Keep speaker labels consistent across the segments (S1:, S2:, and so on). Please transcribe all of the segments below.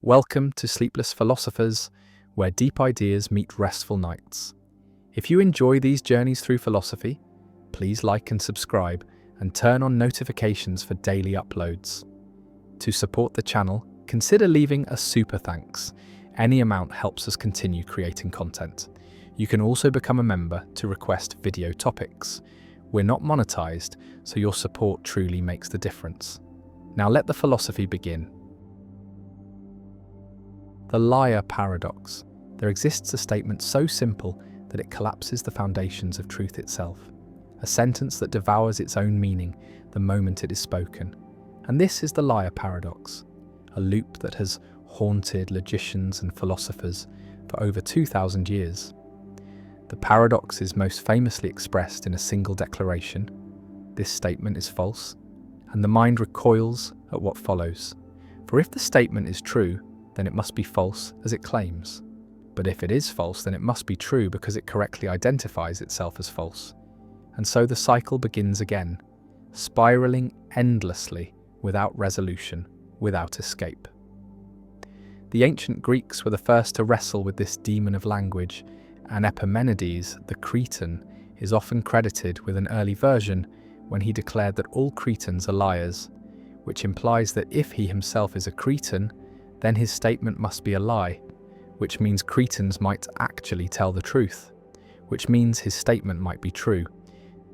S1: Welcome to Sleepless Philosophers, where deep ideas meet restful nights. If you enjoy these journeys through philosophy, please like and subscribe and turn on notifications for daily uploads. To support the channel, consider leaving a super thanks. Any amount helps us continue creating content. You can also become a member to request video topics. We're not monetized, so your support truly makes the difference. Now let the philosophy begin. The liar paradox. There exists a statement so simple that it collapses the foundations of truth itself. A sentence that devours its own meaning the moment it is spoken. And this is the liar paradox, a loop that has haunted logicians and philosophers for over 2,000 years. The paradox is most famously expressed in a single declaration: this statement is false, and the mind recoils at what follows. For if the statement is true, then it must be false as it claims. But if it is false, then it must be true because it correctly identifies itself as false. And so the cycle begins again, spiraling endlessly, without resolution, without escape. The ancient Greeks were the first to wrestle with this demon of language, and Epimenides, the Cretan, is often credited with an early version when he declared that all Cretans are liars, which implies that if he himself is a Cretan, then his statement must be a lie, which means Cretans might actually tell the truth, which means his statement might be true,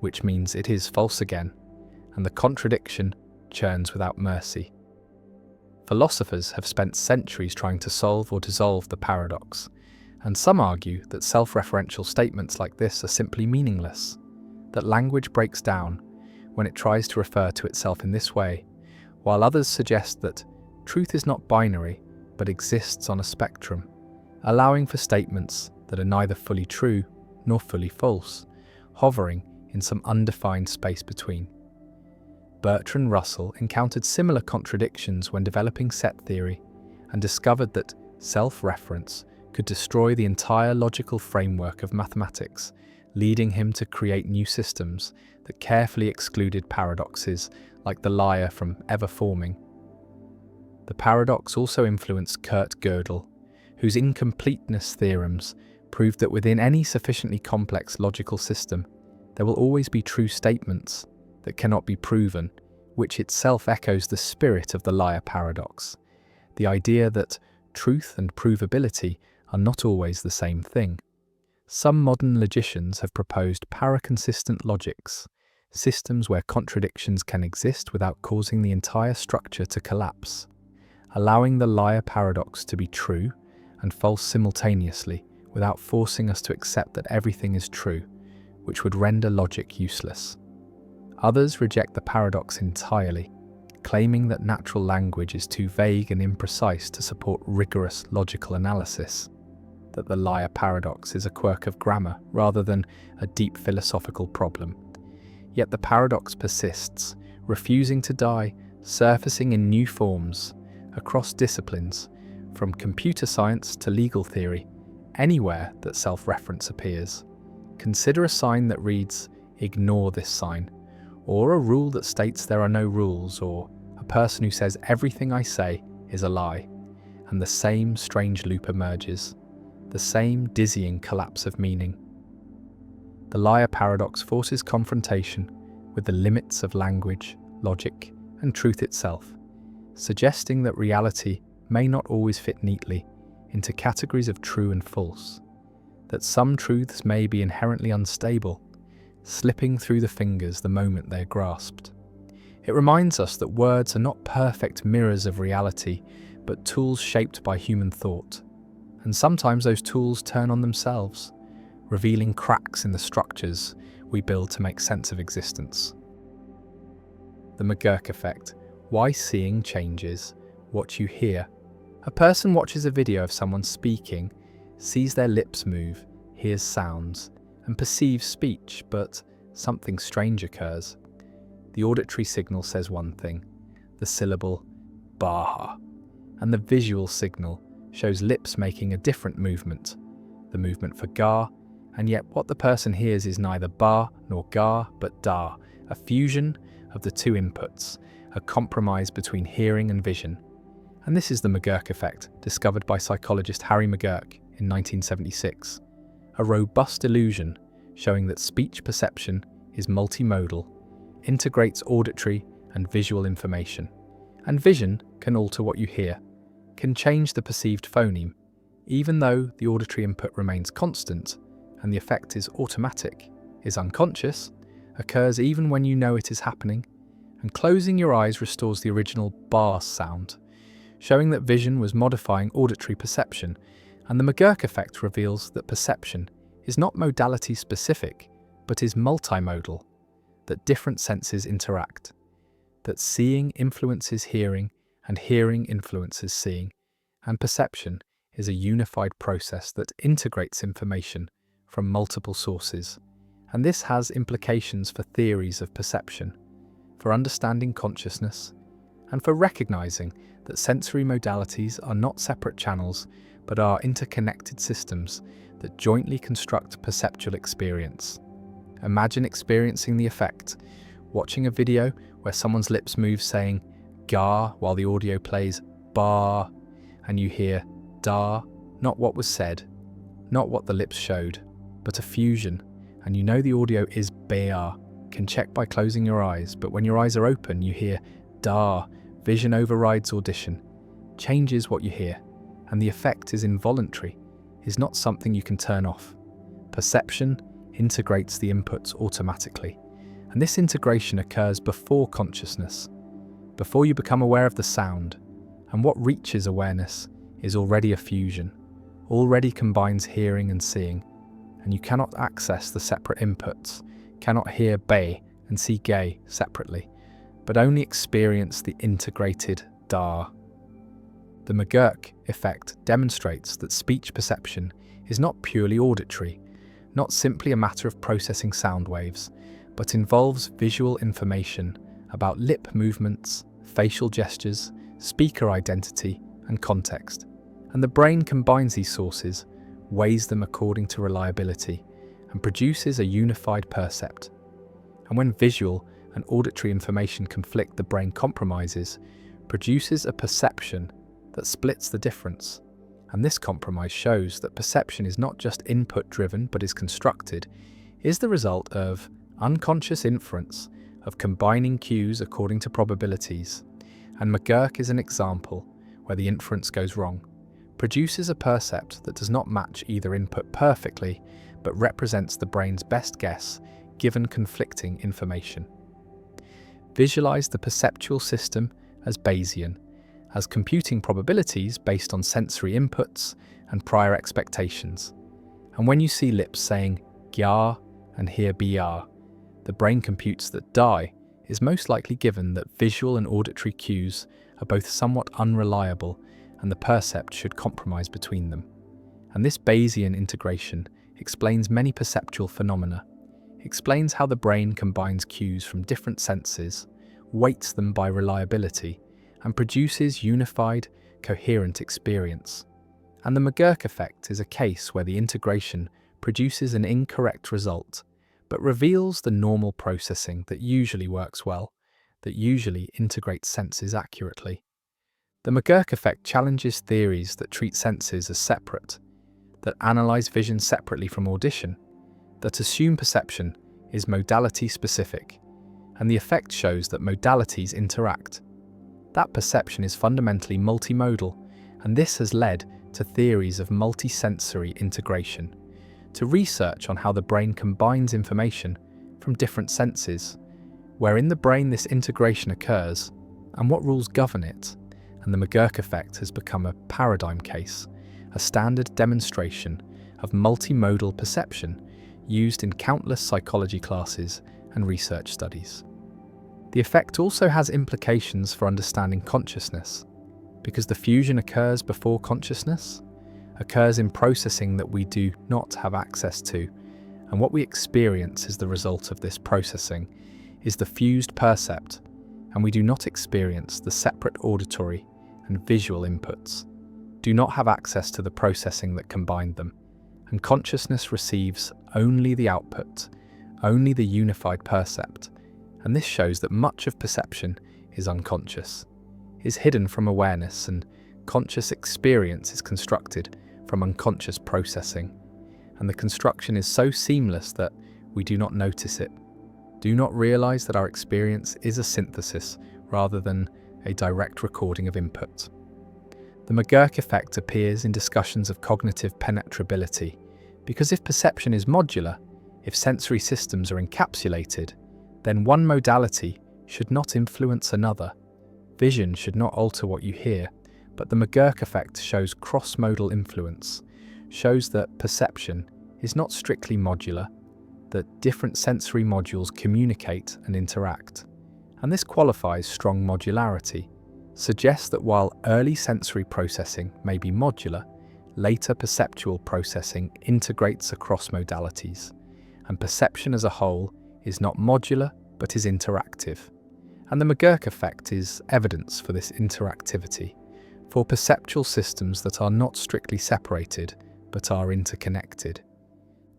S1: which means it is false again, and the contradiction churns without mercy. Philosophers have spent centuries trying to solve or dissolve the paradox, and some argue that self-referential statements like this are simply meaningless, that language breaks down when it tries to refer to itself in this way, while others suggest that truth is not binary, but exists on a spectrum, allowing for statements that are neither fully true nor fully false, hovering in some undefined space between. Bertrand Russell encountered similar contradictions when developing set theory, and discovered that self-reference could destroy the entire logical framework of mathematics, leading him to create new systems that carefully excluded paradoxes like the liar from ever forming. The paradox also influenced Kurt Gödel, whose incompleteness theorems proved that within any sufficiently complex logical system, there will always be true statements that cannot be proven, which itself echoes the spirit of the liar paradox, the idea that truth and provability are not always the same thing. Some modern logicians have proposed paraconsistent logics, systems where contradictions can exist without causing the entire structure to collapse, allowing the liar paradox to be true and false simultaneously without forcing us to accept that everything is true, which would render logic useless. Others reject the paradox entirely, claiming that natural language is too vague and imprecise to support rigorous logical analysis, that the liar paradox is a quirk of grammar rather than a deep philosophical problem. Yet the paradox persists, refusing to die, surfacing in new forms, across disciplines, from computer science to legal theory, anywhere that self-reference appears. Consider a sign that reads, "Ignore this sign," or a rule that states there are no rules, or a person who says everything I say is a lie, and the same strange loop emerges, the same dizzying collapse of meaning. The liar paradox forces confrontation with the limits of language, logic, and truth itself, suggesting that reality may not always fit neatly into categories of true and false, that some truths may be inherently unstable, slipping through the fingers the moment they are grasped. It reminds us that words are not perfect mirrors of reality, but tools shaped by human thought, and sometimes those tools turn on themselves, revealing cracks in the structures we build to make sense of existence. The McGurk effect. Why seeing changes what you hear. A person watches a video of someone speaking, sees their lips move, hears sounds, and perceives speech, but something strange occurs. The auditory signal says one thing, the syllable "baha," and the visual signal shows lips making a different movement, the movement for ga, and yet what the person hears is neither ba nor ga, but da, a fusion of the two inputs, a compromise between hearing and vision. And this is the McGurk effect, discovered by psychologist Harry McGurk in 1976, a robust illusion showing that speech perception is multimodal, integrates auditory and visual information. And vision can alter what you hear, can change the perceived phoneme, even though the auditory input remains constant and the effect is automatic, is unconscious, occurs even when you know it is happening, and closing your eyes restores the original bar sound, showing that vision was modifying auditory perception. And the McGurk effect reveals that perception is not modality specific, but is multimodal, that different senses interact, that seeing influences hearing and hearing influences seeing, and perception is a unified process that integrates information from multiple sources. And this has implications for theories of perception, for understanding consciousness, and for recognizing that sensory modalities are not separate channels, but are interconnected systems that jointly construct perceptual experience. Imagine experiencing the effect, watching a video where someone's lips move saying "gar" while the audio plays "bar," and you hear "da," not what was said, not what the lips showed, but a fusion, and you know the audio is "bear," can check by closing your eyes, but when your eyes are open you hear "da." Vision overrides audition, changes what you hear, and the effect is involuntary, is not something you can turn off. Perception integrates the inputs automatically, and this integration occurs before consciousness, before you become aware of the sound, and what reaches awareness is already a fusion, already combines hearing and seeing, and you cannot access the separate inputs, cannot hear bay and see gay separately, but only experience the integrated da. The McGurk effect demonstrates that speech perception is not purely auditory, not simply a matter of processing sound waves, but involves visual information about lip movements, facial gestures, speaker identity, and context. And the brain combines these sources, weighs them according to reliability, and produces a unified percept. And when visual and auditory information conflict, the brain compromises, produces a perception that splits the difference. And this compromise shows that perception is not just input-driven but is constructed, is the result of unconscious inference, of combining cues according to probabilities. And McGurk is an example where the inference goes wrong, produces a percept that does not match either input perfectly, but represents the brain's best guess given conflicting information. Visualize the perceptual system as Bayesian, as computing probabilities based on sensory inputs and prior expectations. And when you see lips saying "gyar" and hear "br," the brain computes that "die" is most likely given that visual and auditory cues are both somewhat unreliable and the percept should compromise between them. And this Bayesian integration explains many perceptual phenomena, explains how the brain combines cues from different senses, weights them by reliability, and produces unified, coherent experience. And the McGurk effect is a case where the integration produces an incorrect result, but reveals the normal processing that usually works well, that usually integrates senses accurately. The McGurk effect challenges theories that treat senses as separate, that analyze vision separately from audition, that assume perception is modality specific, and the effect shows that modalities interact. That perception is fundamentally multimodal, and this has led to theories of multisensory integration, to research on how the brain combines information from different senses, where in the brain this integration occurs, and what rules govern it. And the McGurk effect has become a paradigm case, a standard demonstration of multimodal perception used in countless psychology classes and research studies. The effect also has implications for understanding consciousness, because the fusion occurs before consciousness, occurs in processing that we do not have access to, and what we experience as the result of this processing is the fused percept, and we do not experience the separate auditory and visual inputs, do not have access to the processing that combined them, and consciousness receives only the output, only the unified percept, and this shows that much of perception is unconscious, is hidden from awareness, and conscious experience is constructed from unconscious processing. And the construction is so seamless that we do not notice it, do not realize that our experience is a synthesis rather than a direct recording of input. The McGurk effect appears in discussions of cognitive penetrability, because if perception is modular, if sensory systems are encapsulated, then one modality should not influence another. Vision should not alter what you hear, but the McGurk effect shows cross-modal influence, shows that perception is not strictly modular, that different sensory modules communicate and interact. And this qualifies strong modularity, suggests that while early sensory processing may be modular, later perceptual processing integrates across modalities, and perception as a whole is not modular but is interactive. And the McGurk effect is evidence for this interactivity, for perceptual systems that are not strictly separated but are interconnected.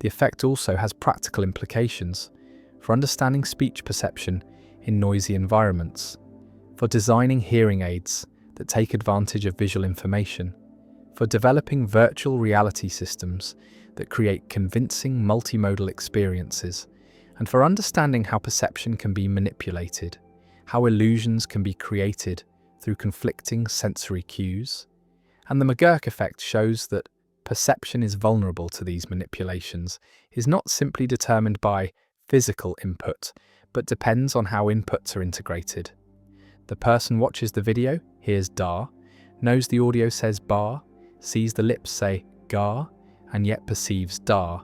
S1: The effect also has practical implications for understanding speech perception in noisy environments, for designing hearing aids that take advantage of visual information, for developing virtual reality systems that create convincing multimodal experiences, and for understanding how perception can be manipulated, how illusions can be created through conflicting sensory cues. And the McGurk effect shows that perception is vulnerable to these manipulations, is not simply determined by physical input, but depends on how inputs are integrated. The person watches the video, hears da, knows the audio says ba, sees the lips say ga, and yet perceives da,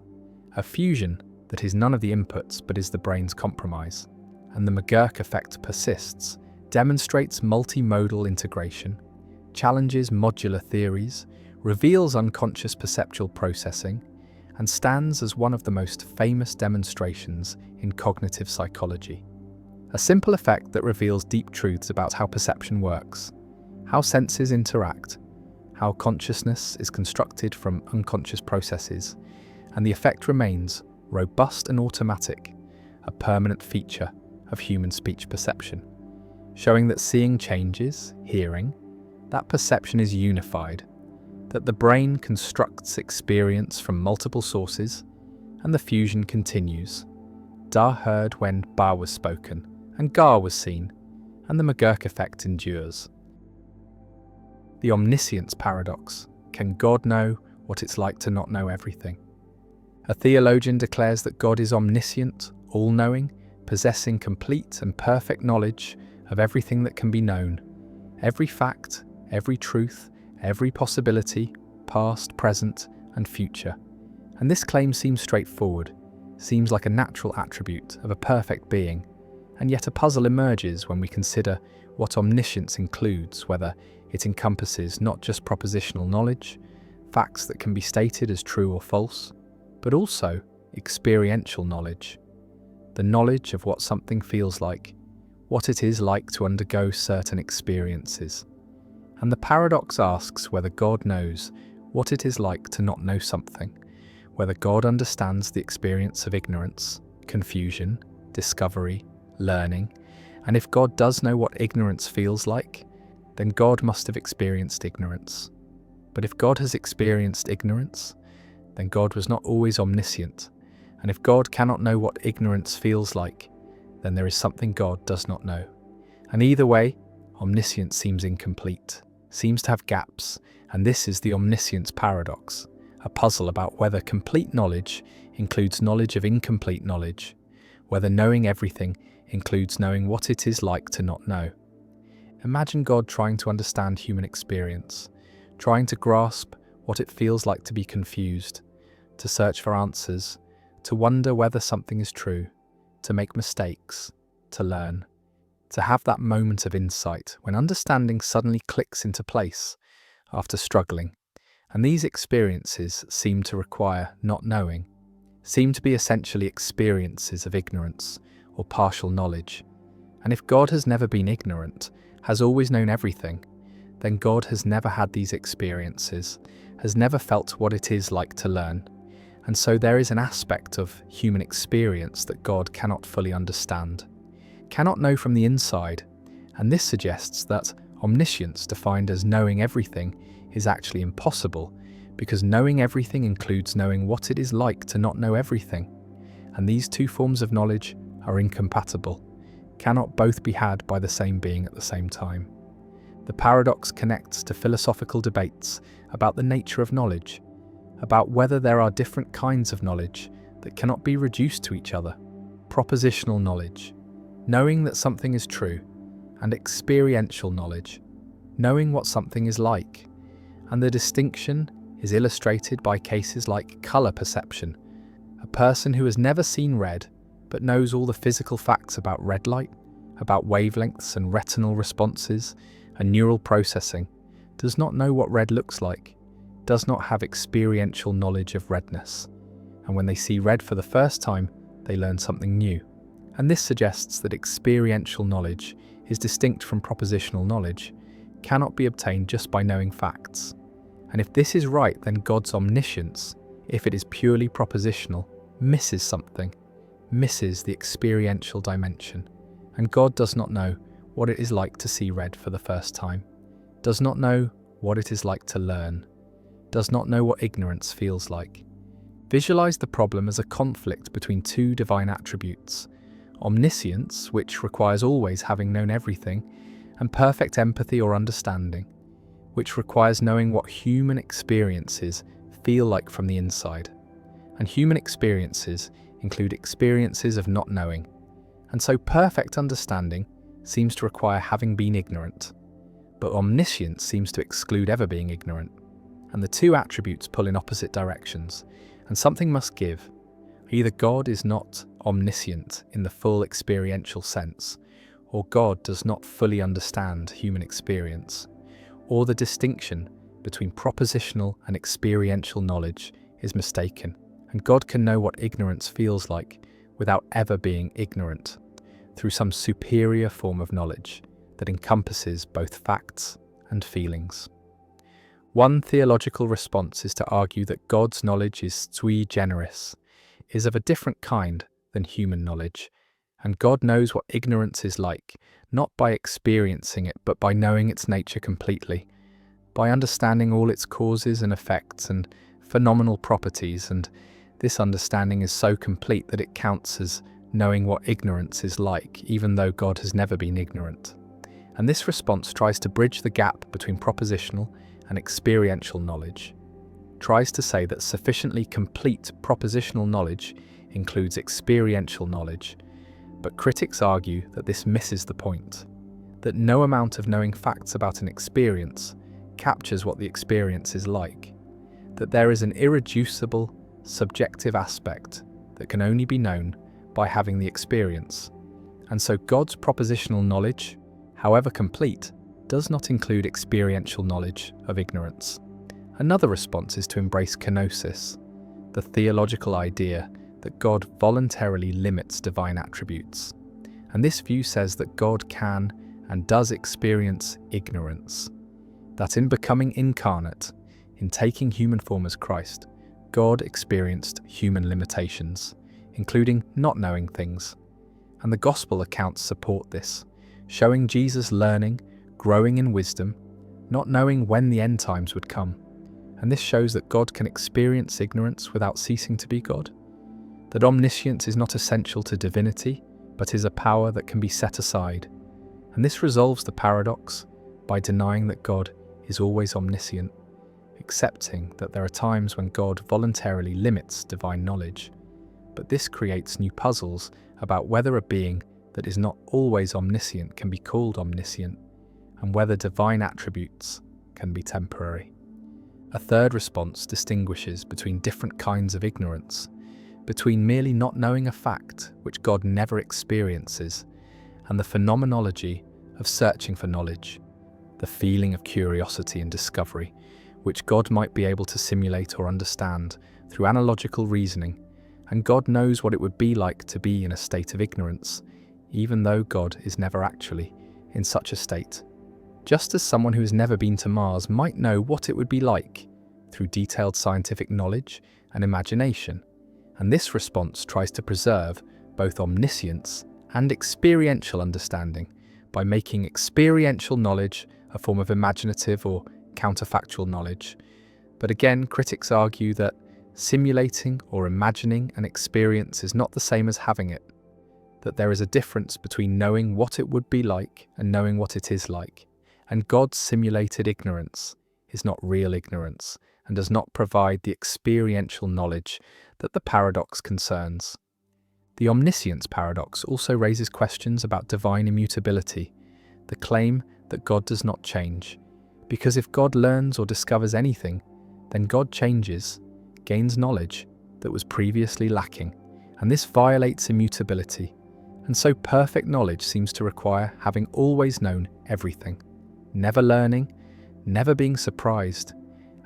S1: a fusion that is none of the inputs but is the brain's compromise. And the McGurk effect persists, demonstrates multimodal integration, challenges modular theories, reveals unconscious perceptual processing, and stands as one of the most famous demonstrations in cognitive psychology. A simple effect that reveals deep truths about how perception works, how senses interact, how consciousness is constructed from unconscious processes, and the effect remains robust and automatic, a permanent feature of human speech perception, showing that seeing changes, hearing, that perception is unified, that the brain constructs experience from multiple sources, and the fusion continues. Da heard when ba was spoken, and ga was seen, and the McGurk effect endures. The omniscience paradox. Can God know what it's like to not know everything? A theologian declares that God is omniscient, all-knowing, possessing complete and perfect knowledge of everything that can be known, every fact, every truth, every possibility, past, present, and future. And this claim seems straightforward, seems like a natural attribute of a perfect being, and yet a puzzle emerges when we consider what omniscience includes, whether it encompasses not just propositional knowledge, facts that can be stated as true or false, but also experiential knowledge, the knowledge of what something feels like, what it is like to undergo certain experiences. And the paradox asks whether God knows what it is like to not know something, whether God understands the experience of ignorance, confusion, discovery, learning, and if God does know what ignorance feels like, then God must have experienced ignorance. But if God has experienced ignorance, then God was not always omniscient, and if God cannot know what ignorance feels like, then there is something God does not know. And either way, omniscience seems incomplete, seems to have gaps, and this is the omniscience paradox, a puzzle about whether complete knowledge includes knowledge of incomplete knowledge, whether knowing everything includes knowing what it is like to not know. Imagine God trying to understand human experience, trying to grasp what it feels like to be confused, to search for answers, to wonder whether something is true, to make mistakes, to learn, to have that moment of insight when understanding suddenly clicks into place after struggling. And these experiences seem to require not knowing, seem to be essentially experiences of ignorance or partial knowledge. And if God has never been ignorant, has always known everything, then God has never had these experiences, has never felt what it is like to learn. And so there is an aspect of human experience that God cannot fully understand, cannot know from the inside, and this suggests that Omniscience, defined as knowing everything, is actually impossible, because knowing everything includes knowing what it is like to not know everything. And these two forms of knowledge are incompatible, cannot both be had by the same being at the same time. The paradox connects to philosophical debates about the nature of knowledge, about whether there are different kinds of knowledge that cannot be reduced to each other. Propositional knowledge, knowing that something is true, and experiential knowledge, knowing what something is like. And the distinction is illustrated by cases like colour perception. A person who has never seen red but knows all the physical facts about red light, about wavelengths and retinal responses and neural processing, does not know what red looks like, does not have experiential knowledge of redness. And when they see red for the first time, they learn something new. And this suggests that experiential knowledge is distinct from propositional knowledge, cannot be obtained just by knowing facts. And if this is right, then God's omniscience, if it is purely propositional, misses something, misses the experiential dimension. And God does not know what it is like to see red for the first time, does not know what it is like to learn, does not know what ignorance feels like. Visualize the problem as a conflict between two divine attributes: omniscience, which requires always having known everything, and perfect empathy or understanding, which requires knowing what human experiences feel like from the inside. And human experiences include experiences of not knowing, and so perfect understanding seems to require having been ignorant. But omniscience seems to exclude ever being ignorant, and the two attributes pull in opposite directions, and something must give. Either God is not omniscient in the full experiential sense, or God does not fully understand human experience, or the distinction between propositional and experiential knowledge is mistaken, and God can know what ignorance feels like without ever being ignorant, through some superior form of knowledge that encompasses both facts and feelings. One theological response is to argue that God's knowledge is sui generis, is of a different kind than human knowledge, and God knows what ignorance is like, not by experiencing it, but by knowing its nature completely, by understanding all its causes and effects and phenomenal properties, and this understanding is so complete that it counts as knowing what ignorance is like, even though God has never been ignorant. And this response tries to bridge the gap between propositional and experiential knowledge, tries to say that sufficiently complete propositional knowledge includes experiential knowledge, but critics argue that this misses the point, that no amount of knowing facts about an experience captures what the experience is like, that there is an irreducible, subjective aspect that can only be known by having the experience, and so God's propositional knowledge, however complete, does not include experiential knowledge of ignorance. Another response is to embrace kenosis, the theological idea that God voluntarily limits divine attributes, and this view says that God can and does experience ignorance, that in becoming incarnate, in taking human form as Christ, God experienced human limitations, including not knowing things. And the gospel accounts support this, showing Jesus learning, growing in wisdom, not knowing when the end times would come. And this shows that God can experience ignorance without ceasing to be God, that omniscience is not essential to divinity, but is a power that can be set aside. And this resolves the paradox by denying that God is always omniscient, accepting that there are times when God voluntarily limits divine knowledge. But this creates new puzzles about whether a being that is not always omniscient can be called omniscient, and whether divine attributes can be temporary. A third response distinguishes between different kinds of ignorance, between merely not knowing a fact which God never experiences, and the phenomenology of searching for knowledge, the feeling of curiosity and discovery, which God might be able to simulate or understand through analogical reasoning, and God knows what it would be like to be in a state of ignorance, even though God is never actually in such a state. Just as someone who has never been to Mars might know what it would be like through detailed scientific knowledge and imagination, and this response tries to preserve both omniscience and experiential understanding by making experiential knowledge a form of imaginative or counterfactual knowledge. But again, critics argue that simulating or imagining an experience is not the same as having it, that there is a difference between knowing what it would be like and knowing what it is like, and God's simulated ignorance is not real ignorance and does not provide the experiential knowledge that the paradox concerns. The omniscience paradox also raises questions about divine immutability, the claim that God does not change, because if God learns or discovers anything, then God changes, gains knowledge that was previously lacking, and this violates immutability. And so perfect knowledge seems to require having always known everything, never learning, never being surprised,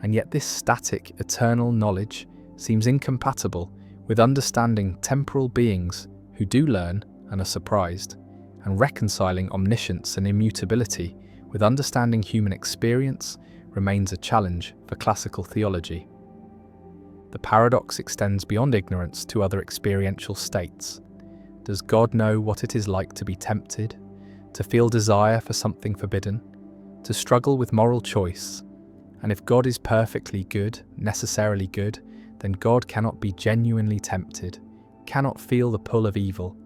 S1: and yet this static, eternal knowledge seems incompatible with understanding temporal beings who do learn and are surprised, and reconciling omniscience and immutability with understanding human experience remains a challenge for classical theology. The paradox extends beyond ignorance to other experiential states. Does God know what it is like to be tempted, to feel desire for something forbidden, to struggle with moral choice? And if God is perfectly good, necessarily good, then God cannot be genuinely tempted, cannot feel the pull of evil,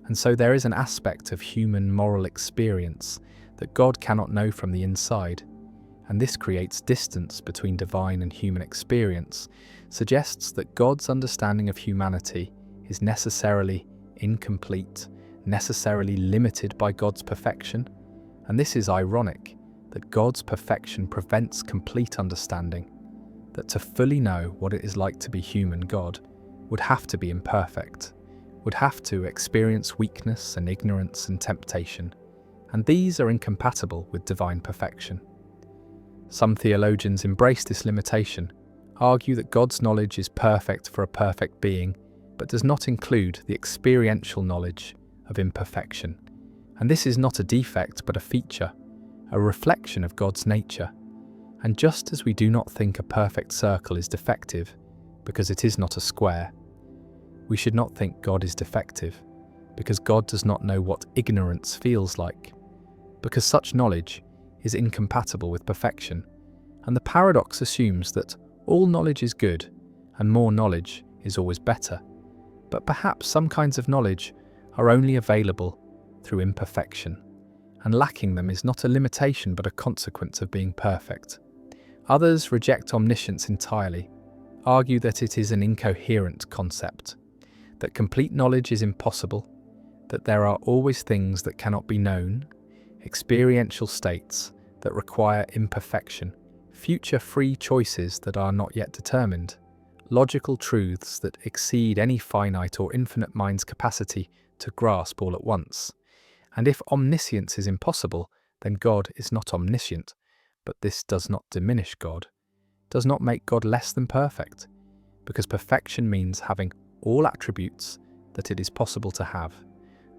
S1: and so there is an aspect of human moral experience that God cannot know from the inside, and this creates distance between divine and human experience, suggests that God's understanding of humanity is necessarily incomplete, necessarily limited by God's perfection, and this is ironic, that God's perfection prevents complete understanding, that to fully know what it is like to be human, God would have to be imperfect, would have to experience weakness and ignorance and temptation, and these are incompatible with divine perfection. Some theologians embrace this limitation, argue that God's knowledge is perfect for a perfect being, but does not include the experiential knowledge of imperfection. And this is not a defect but a feature, a reflection of God's nature. And just as we do not think a perfect circle is defective because it is not a square, we should not think God is defective because God does not know what ignorance feels like, because such knowledge is incompatible with perfection. And the paradox assumes that all knowledge is good and more knowledge is always better. But perhaps some kinds of knowledge are only available through imperfection, and lacking them is not a limitation but a consequence of being perfect. Others reject omniscience entirely, argue that it is an incoherent concept, that complete knowledge is impossible, that there are always things that cannot be known, experiential states that require imperfection, future free choices that are not yet determined, logical truths that exceed any finite or infinite mind's capacity to grasp all at once. And if omniscience is impossible, then God is not omniscient, but this does not diminish God, does not make God less than perfect, because perfection means having all attributes that it is possible to have,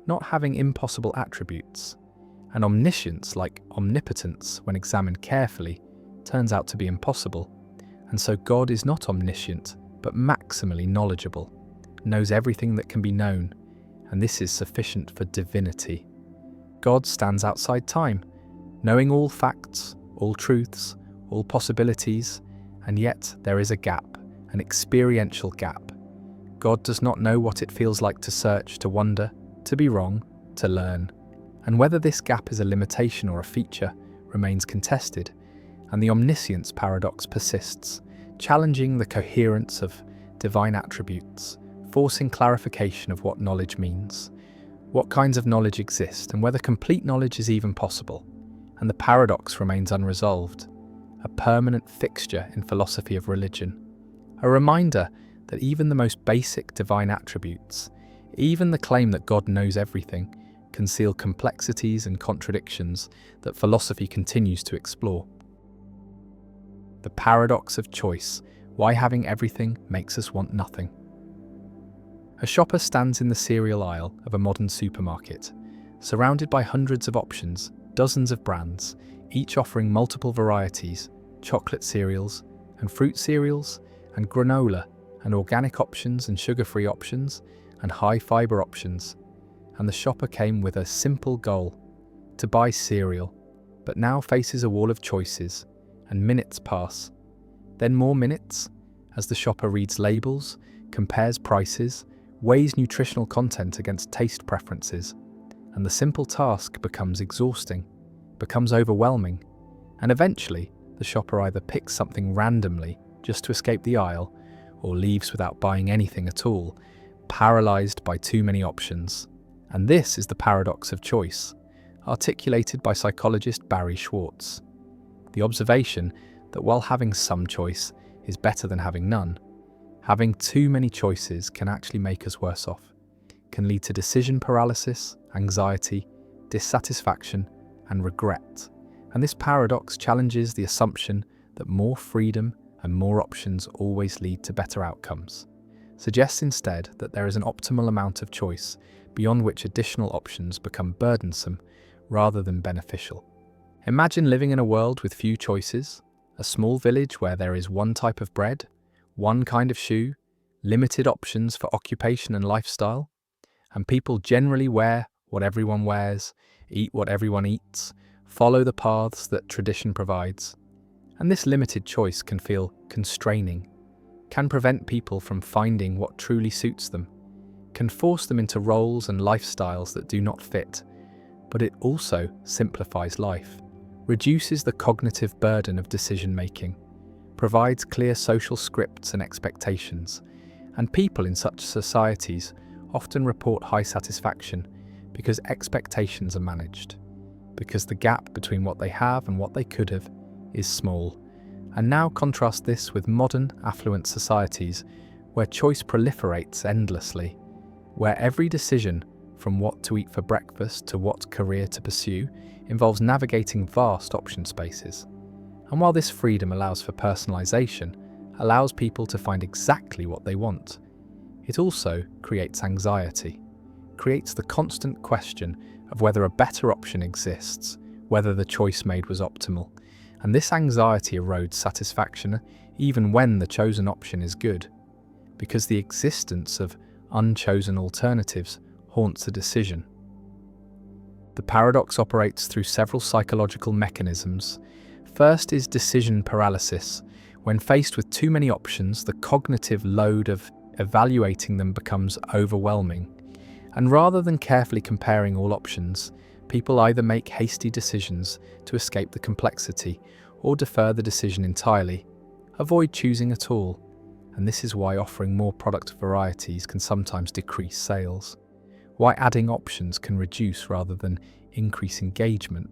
S1: not having impossible attributes. And omniscience, like omnipotence, when examined carefully, turns out to be impossible. And so God is not omniscient, but maximally knowledgeable, knows everything that can be known, and this is sufficient for divinity. God stands outside time, knowing all facts, all truths, all possibilities, and yet there is a gap, an experiential gap. God does not know what it feels like to search, to wonder, to be wrong, to learn. And whether this gap is a limitation or a feature remains contested, and the omniscience paradox persists, challenging the coherence of divine attributes, forcing clarification of what knowledge means, what kinds of knowledge exist, and whether complete knowledge is even possible. And the paradox remains unresolved, a permanent fixture in philosophy of religion, a reminder that even the most basic divine attributes, even the claim that God knows everything, conceal complexities and contradictions that philosophy continues to explore. The paradox of choice, why having everything makes us want nothing. A shopper stands in the cereal aisle of a modern supermarket, surrounded by hundreds of options, dozens of brands, each offering multiple varieties, chocolate cereals and fruit cereals and granola and organic options and sugar-free options and high-fiber options. And the shopper came with a simple goal: to buy cereal, but now faces a wall of choices, and minutes pass. Then more minutes, as the shopper reads labels, compares prices, weighs nutritional content against taste preferences, and the simple task becomes exhausting, becomes overwhelming, and eventually the shopper either picks something randomly just to escape the aisle, or leaves without buying anything at all, paralyzed by too many options. And this is the paradox of choice, articulated by psychologist Barry Schwartz. The observation that while having some choice is better than having none, having too many choices can actually make us worse off, can lead to decision paralysis, anxiety, dissatisfaction, and regret. And this paradox challenges the assumption that more freedom and more options always lead to better outcomes, suggests instead that there is an optimal amount of choice beyond which additional options become burdensome rather than beneficial. Imagine living in a world with few choices, a small village where there is one type of bread, one kind of shoe, limited options for occupation and lifestyle, and people generally wear what everyone wears, eat what everyone eats, follow the paths that tradition provides. And this limited choice can feel constraining, can prevent people from finding what truly suits them, can force them into roles and lifestyles that do not fit, but it also simplifies life, reduces the cognitive burden of decision-making, provides clear social scripts and expectations, and people in such societies often report high satisfaction because expectations are managed, because the gap between what they have and what they could have is small. And now contrast this with modern, affluent societies where choice proliferates endlessly, where every decision, from what to eat for breakfast to what career to pursue, involves navigating vast option spaces. And while this freedom allows for personalization, allows people to find exactly what they want, it also creates anxiety, creates the constant question of whether a better option exists, whether the choice made was optimal. And this anxiety erodes satisfaction even when the chosen option is good, because the existence of unchosen alternatives haunts a decision. The paradox operates through several psychological mechanisms. First is decision paralysis. When faced with too many options, the cognitive load of evaluating them becomes overwhelming. And rather than carefully comparing all options, people either make hasty decisions to escape the complexity or defer the decision entirely, avoid choosing at all. And this is why offering more product varieties can sometimes decrease sales, why adding options can reduce rather than increase engagement,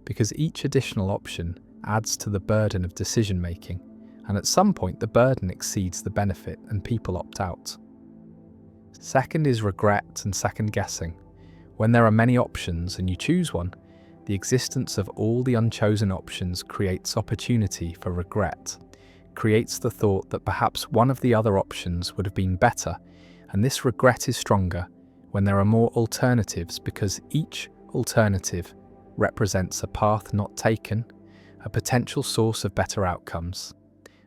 S1: because each additional option adds to the burden of decision making, and at some point the burden exceeds the benefit and people opt out. Second is regret and second guessing. When there are many options and you choose one, the existence of all the unchosen options creates opportunity for regret, creates the thought that perhaps one of the other options would have been better, and this regret is stronger when there are more alternatives because each alternative represents a path not taken, a potential source of better outcomes.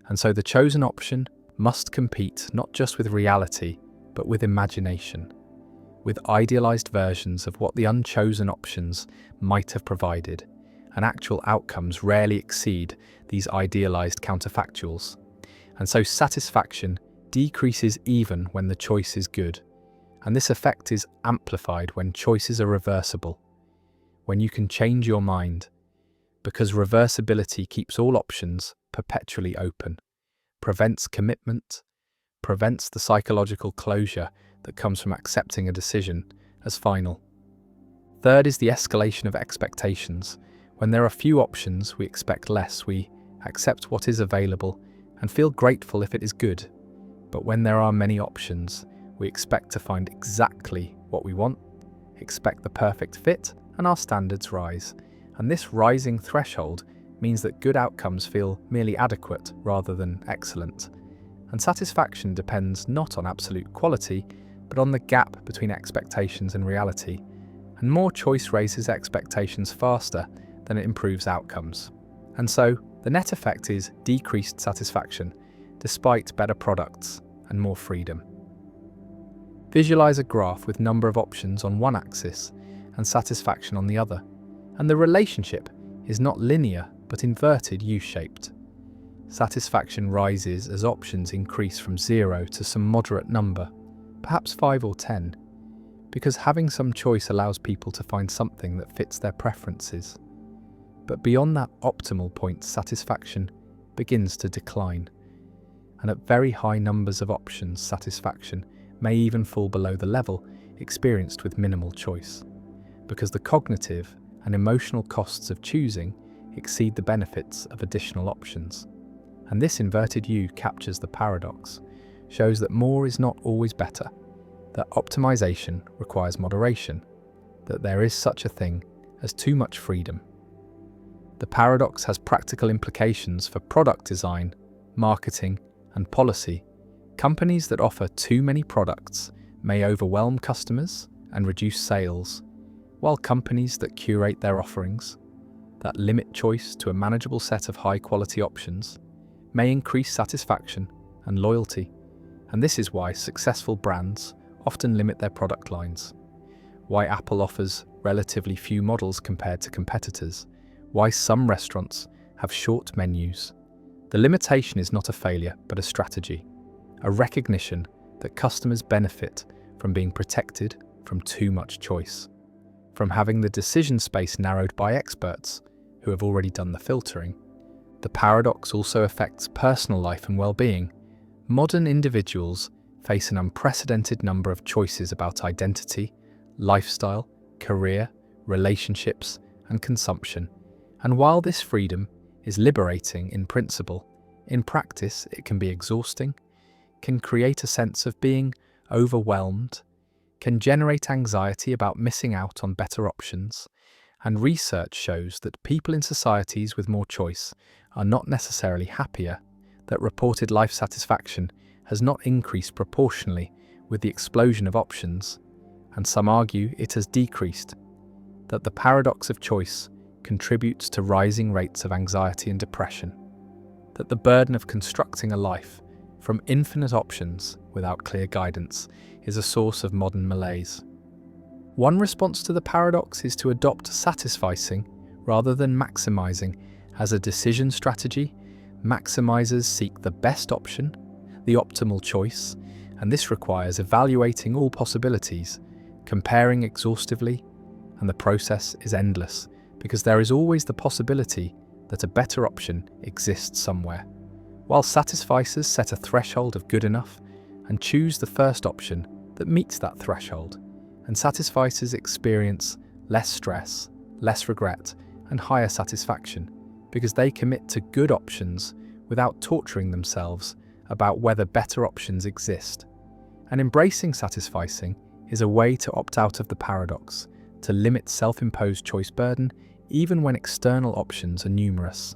S1: And so the chosen option must compete not just with reality, but with imagination, with idealized versions of what the unchosen options might have provided, and actual outcomes rarely exceed these idealized counterfactuals. And so satisfaction decreases even when the choice is good, and this effect is amplified when choices are reversible, when you can change your mind, because reversibility keeps all options perpetually open, prevents commitment, prevents the psychological closure that comes from accepting a decision as final. Third is the escalation of expectations. When there are few options, we expect less. We accept what is available and feel grateful if it is good. But when there are many options, we expect to find exactly what we want, expect the perfect fit, and our standards rise. And this rising threshold means that good outcomes feel merely adequate rather than excellent. And satisfaction depends not on absolute quality, but on the gap between expectations and reality. And more choice raises expectations faster than it improves outcomes. And so, the net effect is decreased satisfaction, despite better products and more freedom. Visualize a graph with number of options on one axis and satisfaction on the other, and the relationship is not linear but inverted U-shaped. Satisfaction rises as options increase from 0 to some moderate number, perhaps 5 or 10, because having some choice allows people to find something that fits their preferences. But beyond that optimal point, satisfaction begins to decline, and at very high numbers of options, satisfaction may even fall below the level experienced with minimal choice, because the cognitive and emotional costs of choosing exceed the benefits of additional options. And this inverted U captures the paradox, shows that more is not always better, that optimization requires moderation, that there is such a thing as too much freedom. The paradox has practical implications for product design, marketing, and policy. Companies that offer too many products may overwhelm customers and reduce sales, while companies that curate their offerings, that limit choice to a manageable set of high-quality options, may increase satisfaction and loyalty. And this is why successful brands often limit their product lines, why Apple offers relatively few models compared to competitors, why some restaurants have short menus. The limitation is not a failure, but a strategy, a recognition that customers benefit from being protected from too much choice, from having the decision space narrowed by experts who have already done the filtering. The paradox also affects personal life and well-being. Modern individuals face an unprecedented number of choices about identity, lifestyle, career, relationships, and consumption. And while this freedom is liberating in principle, in practice it can be exhausting, can create a sense of being overwhelmed, can generate anxiety about missing out on better options, and research shows that people in societies with more choice are not necessarily happier, that reported life satisfaction has not increased proportionally with the explosion of options, and some argue it has decreased, that the paradox of choice contributes to rising rates of anxiety and depression, that the burden of constructing a life from infinite options without clear guidance is a source of modern malaise. One response to the paradox is to adopt satisficing rather than maximizing as a decision strategy. Maximizers seek the best option, the optimal choice, and this requires evaluating all possibilities, comparing exhaustively, and the process is endless because there is always the possibility that a better option exists somewhere. While satisficers set a threshold of good enough and choose the first option that meets that threshold, and satisficers experience less stress, less regret, and higher satisfaction because they commit to good options without torturing themselves about whether better options exist. And embracing satisficing is a way to opt out of the paradox, to limit self-imposed choice burden even when external options are numerous.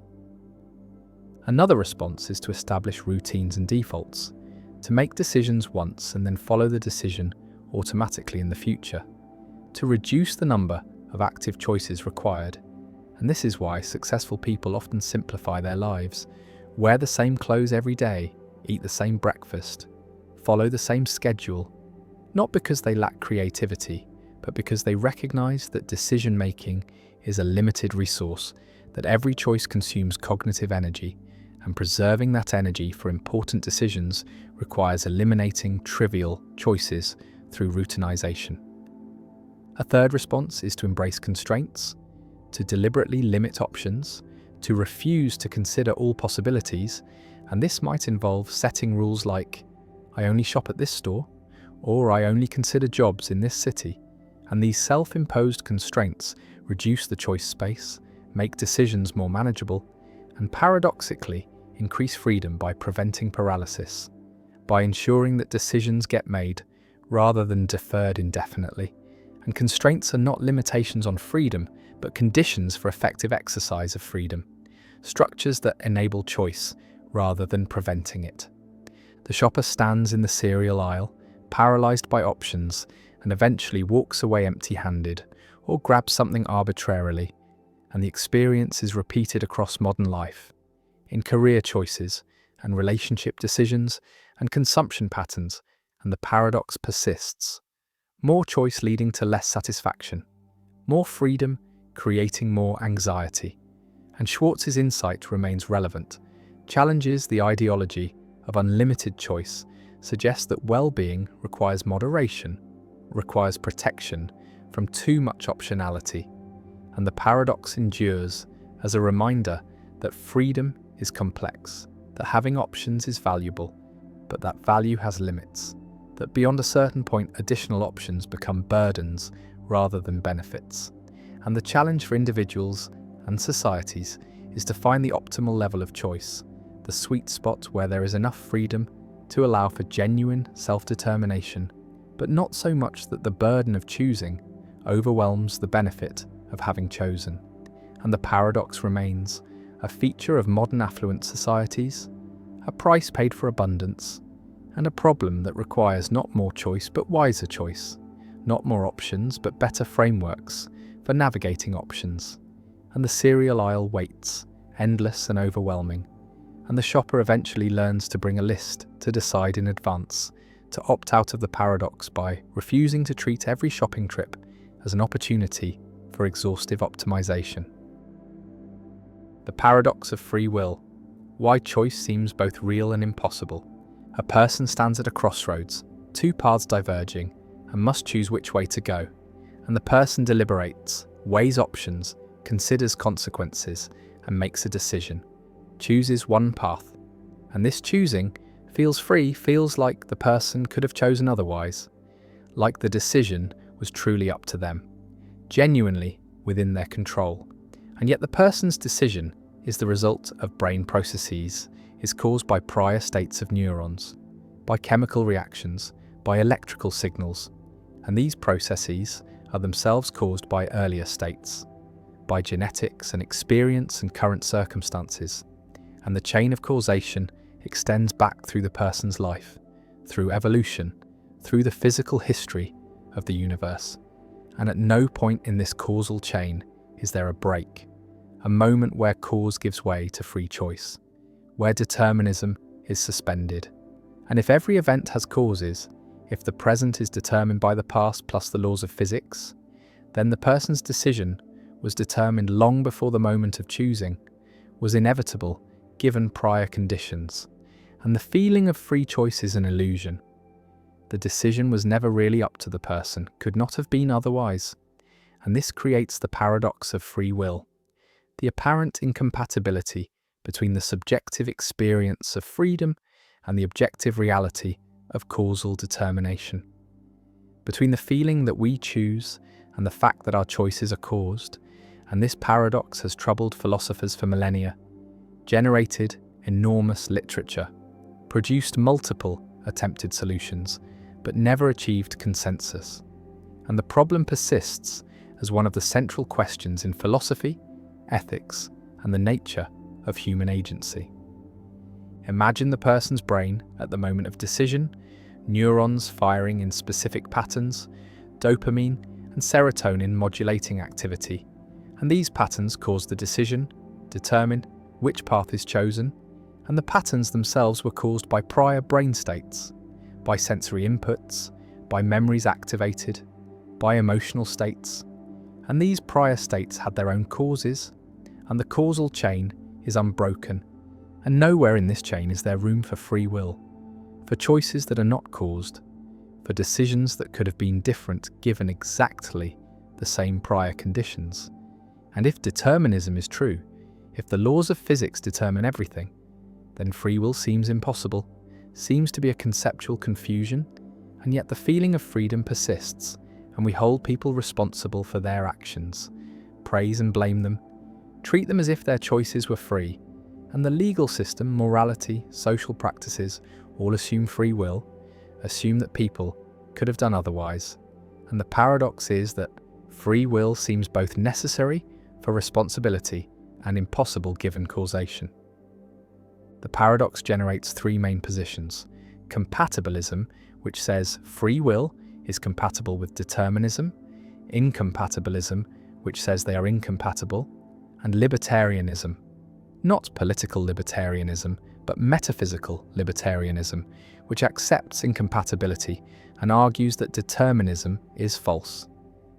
S1: Another response is to establish routines and defaults, to make decisions once and then follow the decision automatically in the future, to reduce the number of active choices required. And this is why successful people often simplify their lives, wear the same clothes every day, eat the same breakfast, follow the same schedule, not because they lack creativity, but because they recognize that decision-making is a limited resource, that every choice consumes cognitive energy, and preserving that energy for important decisions requires eliminating trivial choices through routinization. A third response is to embrace constraints, to deliberately limit options, to refuse to consider all possibilities, and this might involve setting rules like, I only shop at this store, or I only consider jobs in this city, and these self-imposed constraints reduce the choice space, make decisions more manageable, and paradoxically increase freedom by preventing paralysis, by ensuring that decisions get made rather than deferred indefinitely. And constraints are not limitations on freedom, but conditions for effective exercise of freedom, structures that enable choice rather than preventing it. The shopper stands in the cereal aisle, paralyzed by options, and eventually walks away empty-handed or grabs something arbitrarily, and the experience is repeated across modern life, in career choices and relationship decisions and consumption patterns, and the paradox persists. More choice leading to less satisfaction, more freedom creating more anxiety, And Schwartz's insight remains relevant, challenges the ideology of unlimited choice, suggests that well-being requires moderation, requires protection from too much optionality, and the paradox endures as a reminder that freedom is complex, that having options is valuable, but that value has limits, that beyond a certain point additional options become burdens rather than benefits. And the challenge for individuals and societies is to find the optimal level of choice, the sweet spot where there is enough freedom to allow for genuine self-determination, but not so much that the burden of choosing overwhelms the benefit of having chosen. And the paradox remains a feature of modern affluent societies, a price paid for abundance, and a problem that requires not more choice but wiser choice, not more options but better frameworks for navigating options. And the cereal aisle waits, endless and overwhelming, and the shopper eventually learns to bring a list to decide in advance, to opt out of the paradox by refusing to treat every shopping trip as an opportunity for exhaustive optimization. The paradox of free will, why choice seems both real and impossible. A person stands at a crossroads, two paths diverging, and must choose which way to go. And the person deliberates, weighs options, considers consequences, and makes a decision, chooses one path. And this choosing feels free, feels like the person could have chosen otherwise, like the decision was truly up to them, genuinely within their control. And yet the person's decision is the result of brain processes, is caused by prior states of neurons, by chemical reactions, by electrical signals, and these processes are themselves caused by earlier states, by genetics and experience and current circumstances, and the chain of causation extends back through the person's life, through evolution, through the physical history of the universe. And at no point in this causal chain is there a break, a moment where cause gives way to free choice, where determinism is suspended. And if every event has causes, if the present is determined by the past plus the laws of physics, then the person's decision was determined long before the moment of choosing, was inevitable given prior conditions. And the feeling of free choice is an illusion. The decision was never really up to the person, could not have been otherwise. And this creates the paradox of free will, the apparent incompatibility between the subjective experience of freedom and the objective reality of causal determination. Between the feeling that we choose and the fact that our choices are caused, and this paradox has troubled philosophers for millennia, generated enormous literature, produced multiple attempted solutions, but never achieved consensus. And the problem persists as one of the central questions in philosophy, ethics, and the nature of human agency. Imagine the person's brain at the moment of decision, neurons firing in specific patterns, dopamine and serotonin modulating activity, and these patterns cause the decision, determine which path is chosen, and the patterns themselves were caused by prior brain states, by sensory inputs, by memories activated, by emotional states, and these prior states had their own causes, and the causal chain is unbroken, and nowhere in this chain is there room for free will, for choices that are not caused, for decisions that could have been different given exactly the same prior conditions. And if determinism is true, if the laws of physics determine everything, then free will seems impossible, seems to be a conceptual confusion, and yet the feeling of freedom persists, and we hold people responsible for their actions, praise and blame them, treat them as if their choices were free, and the legal system, morality, social practices all assume free will, assume that people could have done otherwise. And the paradox is that free will seems both necessary for responsibility and impossible given causation. The paradox generates three main positions: compatibilism, which says free will is compatible with determinism, incompatibilism, which says they are incompatible, and libertarianism, not political libertarianism, but metaphysical libertarianism, which accepts incompatibility and argues that determinism is false,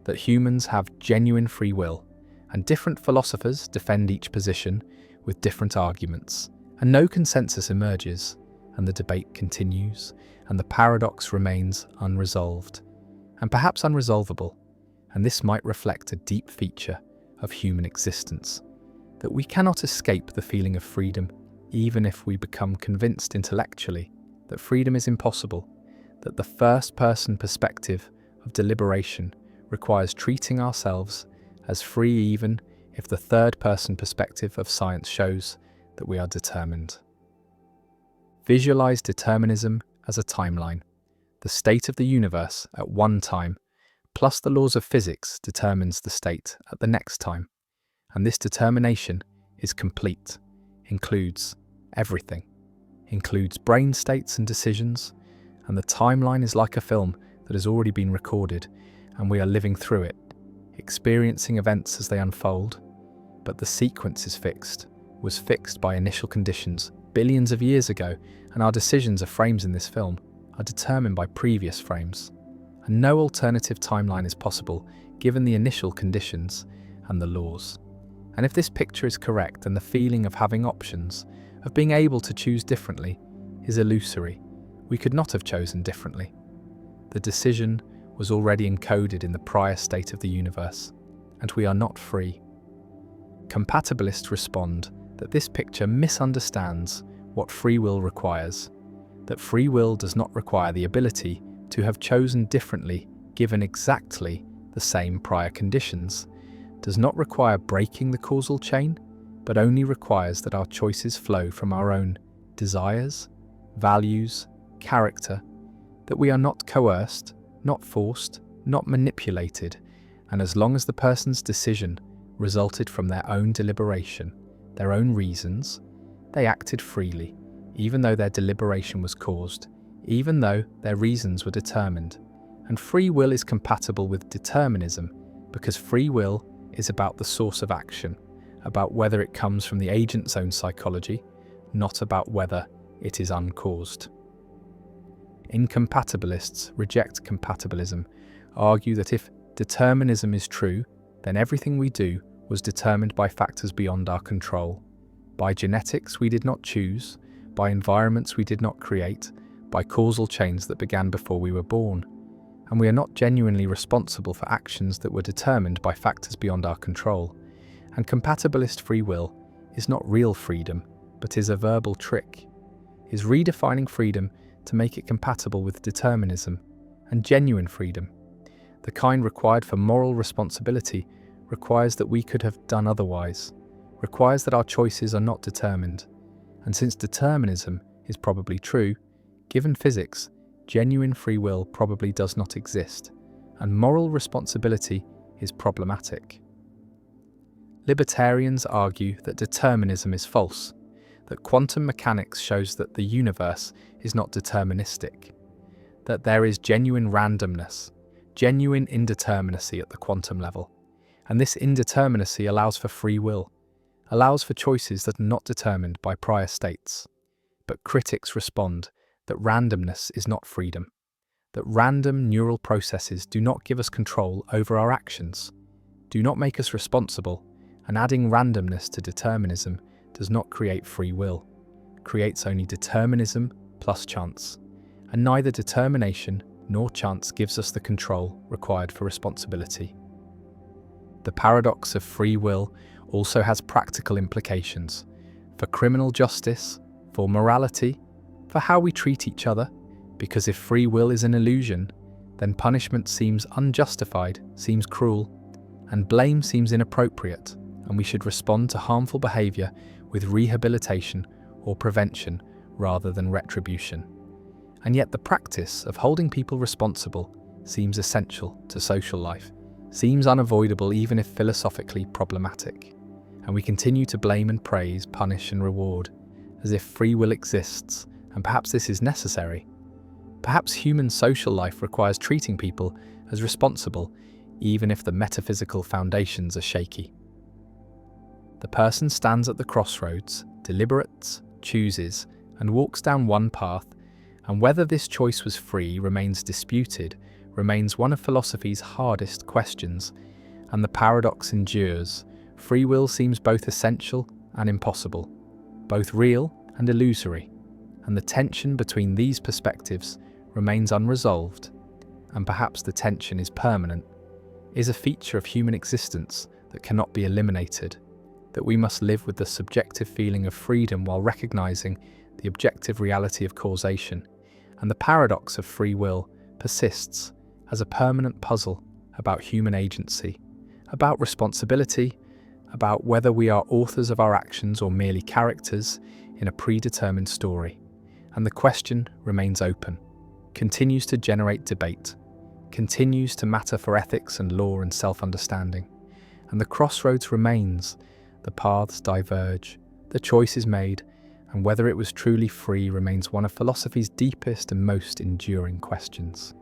S1: that humans have genuine free will, and different philosophers defend each position with different arguments, and no consensus emerges, and the debate continues, and the paradox remains unresolved, and perhaps unresolvable, and this might reflect a deep feature of human existence, that we cannot escape the feeling of freedom, even if we become convinced intellectually that freedom is impossible, that the first-person perspective of deliberation requires treating ourselves as free even if the third-person perspective of science shows that we are determined. Visualize determinism as a timeline. The state of the universe at one time, plus the laws of physics, determines the state at the next time. And this determination is complete, includes everything, includes brain states and decisions, and the timeline is like a film that has already been recorded, and we are living through it, experiencing events as they unfold. But the sequence is fixed, was fixed by initial conditions billions of years ago, and our decisions as frames in this film are determined by previous frames. And no alternative timeline is possible given the initial conditions and the laws. And if this picture is correct, then the feeling of having options, of being able to choose differently, is illusory. We could not have chosen differently. The decision was already encoded in the prior state of the universe, and we are not free. Compatibilists respond that this picture misunderstands what free will requires, that free will does not require the ability to have chosen differently given exactly the same prior conditions, does not require breaking the causal chain, but only requires that our choices flow from our own desires, values, character, that we are not coerced, not forced, not manipulated, and as long as the person's decision resulted from their own deliberation, their own reasons, they acted freely, even though their deliberation was caused, even though their reasons were determined. And free will is compatible with determinism because free will is about the source of action, about whether it comes from the agent's own psychology, not about whether it is uncaused. Incompatibilists reject compatibilism, argue that if determinism is true, then everything we do was determined by factors beyond our control, by genetics we did not choose, by environments we did not create, by causal chains that began before we were born, and we are not genuinely responsible for actions that were determined by factors beyond our control. And compatibilist free will is not real freedom, but is a verbal trick, is redefining freedom to make it compatible with determinism and genuine freedom. The kind required for moral responsibility requires that we could have done otherwise, requires that our choices are not determined. And since determinism is probably true, given physics, genuine free will probably does not exist, and moral responsibility is problematic. Libertarians argue that determinism is false, that quantum mechanics shows that the universe is not deterministic, that there is genuine randomness, genuine indeterminacy at the quantum level, and this indeterminacy allows for free will, allows for choices that are not determined by prior states. But critics respond that randomness is not freedom, that random neural processes do not give us control over our actions, do not make us responsible, and adding randomness to determinism does not create free will, creates only determinism plus chance, and neither determination nor chance gives us the control required for responsibility. The paradox of free will also has practical implications for criminal justice, for morality, for how we treat each other, because if free will is an illusion, then punishment seems unjustified, seems cruel, and blame seems inappropriate, and we should respond to harmful behaviour with rehabilitation or prevention rather than retribution. And yet the practice of holding people responsible seems essential to social life, seems unavoidable even if philosophically problematic, and we continue to blame and praise, punish and reward, as if free will exists, and perhaps this is necessary. Perhaps human social life requires treating people as responsible, even if the metaphysical foundations are shaky. The person stands at the crossroads, deliberates, chooses, and walks down one path, and whether this choice was free remains disputed, remains one of philosophy's hardest questions, and the paradox endures, Free will seems both essential and impossible, both real and illusory, and the tension between these perspectives remains unresolved, and perhaps the tension is permanent, is a feature of human existence that cannot be eliminated, that we must live with the subjective feeling of freedom while recognizing the objective reality of causation, and the paradox of free will persists as a permanent puzzle about human agency, about responsibility, about whether we are authors of our actions or merely characters in a predetermined story. And the question remains open, continues to generate debate, continues to matter for ethics and law and self-understanding. And the crossroads remains, the paths diverge, the choice is made, and whether it was truly free remains one of philosophy's deepest and most enduring questions.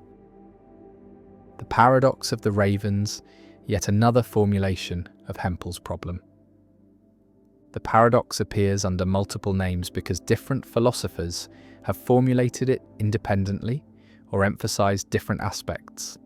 S1: The paradox of the ravens, yet another formulation of Hempel's problem. The paradox appears under multiple names because different philosophers have formulated it independently or emphasized different aspects.